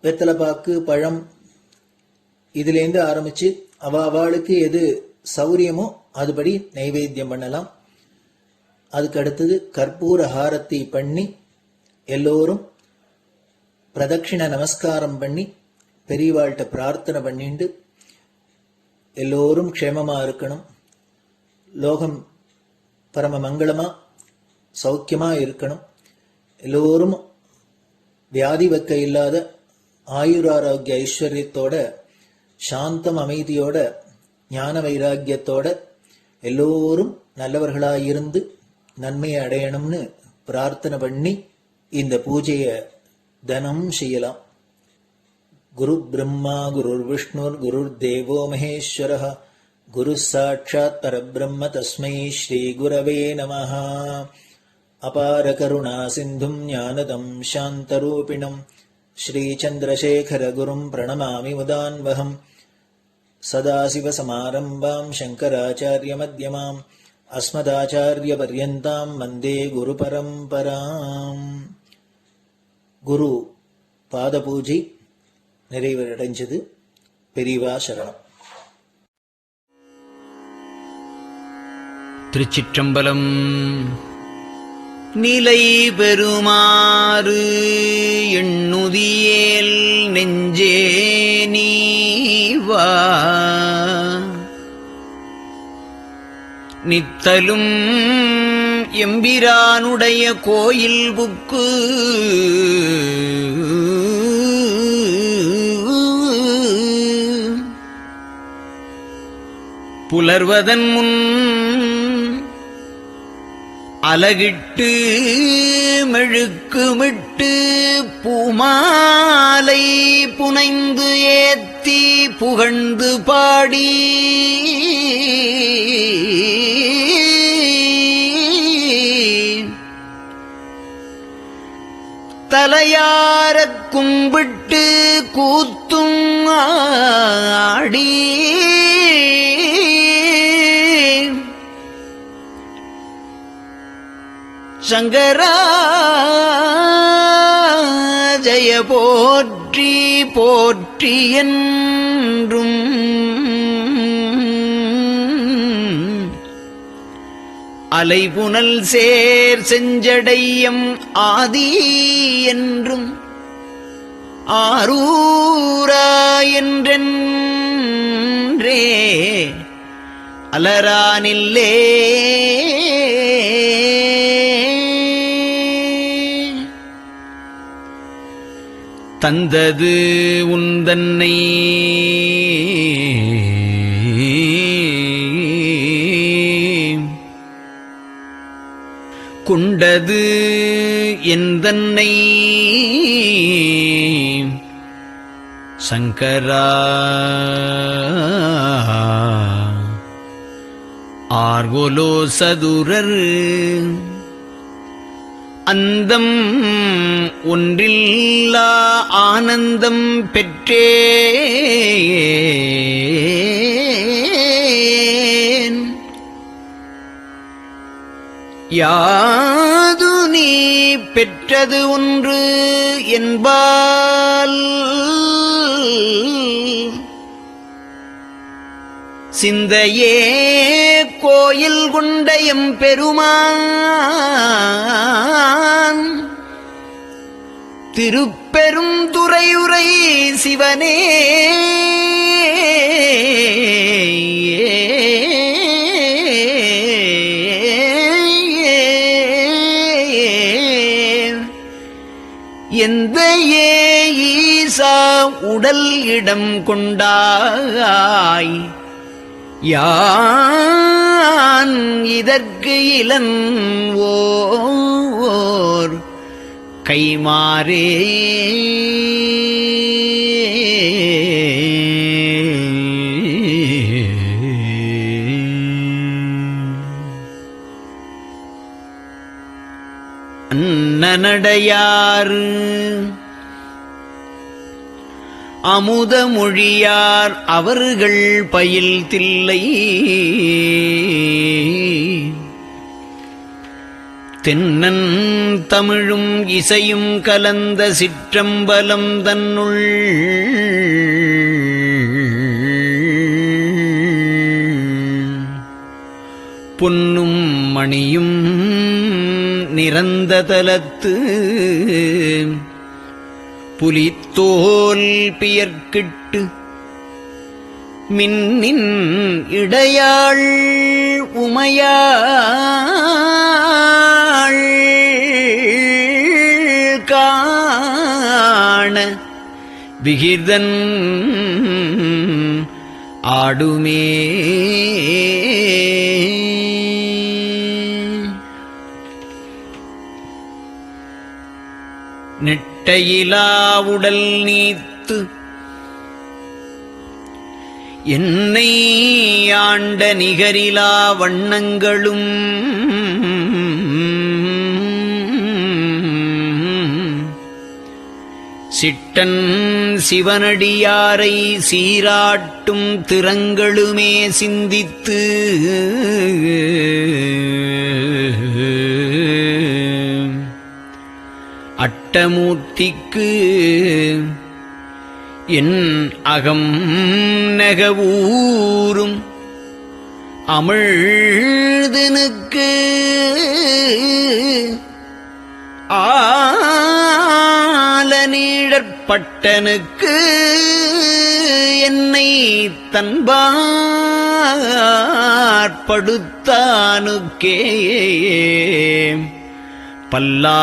வெத்தலைப்பாக்கு பழம் இதுலேருந்து ஆரம்பிச்சு அவளுக்கு எது சௌரியமோ அதுபடி நைவேத்தியம் பண்ணலாம். அதுக்கு அடுத்தது கற்பூர ஹாரத்தை பண்ணி எல்லோரும் பிரதட்சிண நமஸ்காரம் பண்ணி பெரியவாள்கிட்ட பிரார்த்தனை பண்ணிண்டு எல்லோரும் க்ஷேமமா இருக்கணும், லோகம் பரம மங்களமா சௌக்கியமா இருக்கணும், எல்லோரும் வியாதி வெக்க இல்லாத ஆயுராரோக்கிய ஐஸ்வர்யத்தோட சாந்தம் அமைதியோட ஞான வைராக்கியத்தோட எல்லோரும் நல்லவர்களாயிருந்து நன்மையை அடையணும்னு பிரார்த்தனை பண்ணி இந்த பூஜையை தினம் செய்யலாம். குரு பிரம்மா குருர் விஷ்ணுர் குருர் தேவோ மகேஸ்வரः குரு சாட்சாத் பரபிரம்ம தஸ்மை ஸ்ரீ குரவே நமः. அபார கருணா சிந்தும் ஞானதம் சாந்தரூபிணம் ஸ்ரீ சந்திரசேகர குரும் பிரணமாமி முதான்வகம். சதாசிவசமாரம்பாம் சங்கராச்சார்ய மத்யமாம் அஸ்மதாச்சார்ய பர்யந்தாம் வந்தே குரு பரம்பராம். குரு பாத பூஜை நிறைவடைஞ்சது. பெரியவா சரணம். திருச்சிற்றம்பலம். நிலை பெறுமாறு எண்ணுதியேல் நெஞ்சே நீவா, நித்தலும் எம்பிரானுடைய கோயில் புக்கு புலர்வதன் முன் அலகிட்டு மெழுக்குமிட்டு பூமாலை புனைந்து ஏத்தி புகழ்ந்து பாடி தலையாரக் கும்பிட்டு கூத்தும் ஆடி சங்கரா ஜய போற்றி போற்றி என்றும் அலைபுனல் சேர் செஞ்சடையம் ஆதி என்றும் ஆரூரா என்றென்றே அலரானில்லே தந்தது உந்தன்னை கொண்டது எந்தன்னை சங்கரா ஆர்கோலோ சதுரர் அந்தம் ஒன்றில்லா ஆனந்தம் பெற்றேன். யாது நீ பெற்றது ஒன்று என்பால் சிந்தையே கோயில் கொண்ட எம்பெருமான் திருப்பெரும் துறையுரை சிவனே எந்த ஈசா உடல் இடம் கொண்டாய் யான் இதற்கு இளன்வோர் கைமாறே அன்னநடையார் அமுத மொழியார் அவர்கள் பயில் தில்லை தென்னன் தமிழும் இசையும் கலந்த சிற்றம்பலம் தன்னுள் பொன்னும் மணியும் நிறந்த தலத்து புலித்தோல் பியர்க்கிட்டு மின்னின் இடையாள் உமையாள் காண விகிதன் ஆடுமே. நெட்டையிலா உடல் நீத்து என்னை ஆண்ட நிகரிலா வண்ணங்களும் சிட்டன் சிவனடியாரை சீராட்டும் திறங்களுமே சிந்தித்து அட்டமூர்த்திக்கு என் அகம் நெகவூரும் அமிழ்தனுக்கு ஆலநீழற்பட்டனுக்கு என்னை தன்பாற்படுத்தானுக்கே பல்லாண்டு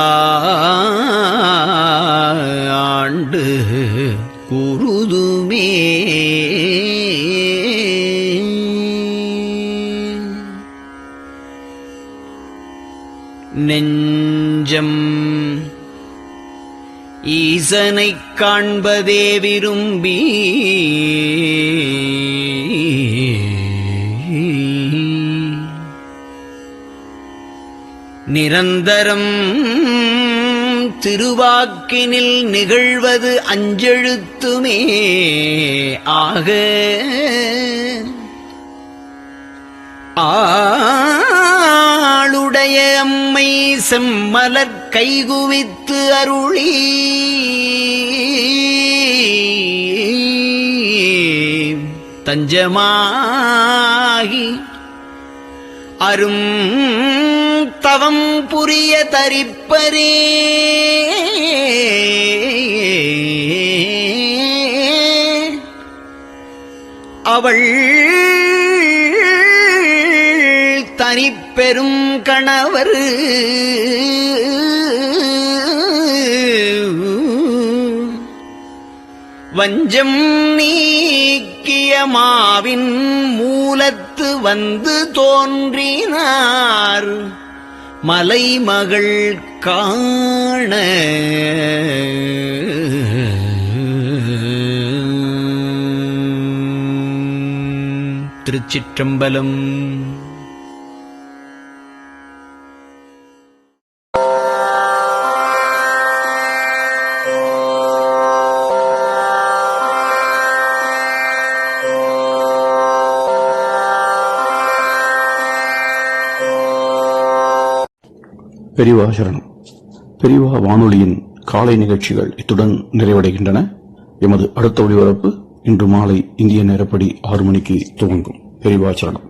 குருதுமே. நெஞ்சம் ஈசனைக் காண்பதே விரும்பி நிரந்தரம் திருவாக்கினில் நிகழ்வது அஞ்செழுத்துமே ஆக ஆளுடைய அம்மை செம்மலர் கைகுவித்து அருளி தஞ்சமாகி அரும் தவம் புரிய தரிப்பரே. அவள் தனிப்பெரும் கணவர் வஞ்சம் நீக்கிய மாவின் மூலத்து வந்து தோன்றினார் மலைமகள் காண. திருச்சிற்றம்பலம். பெரியவா சரணம். பெரியவா வானொலியின் காலை நிகழ்ச்சிகள் இத்துடன் நிறைவடைகின்றன. எமது அடுத்த ஒளிபரப்பு இன்று மாலை இந்திய நேரப்படி 6 மணிக்கு துவங்கும். பெரியவா சரணம்.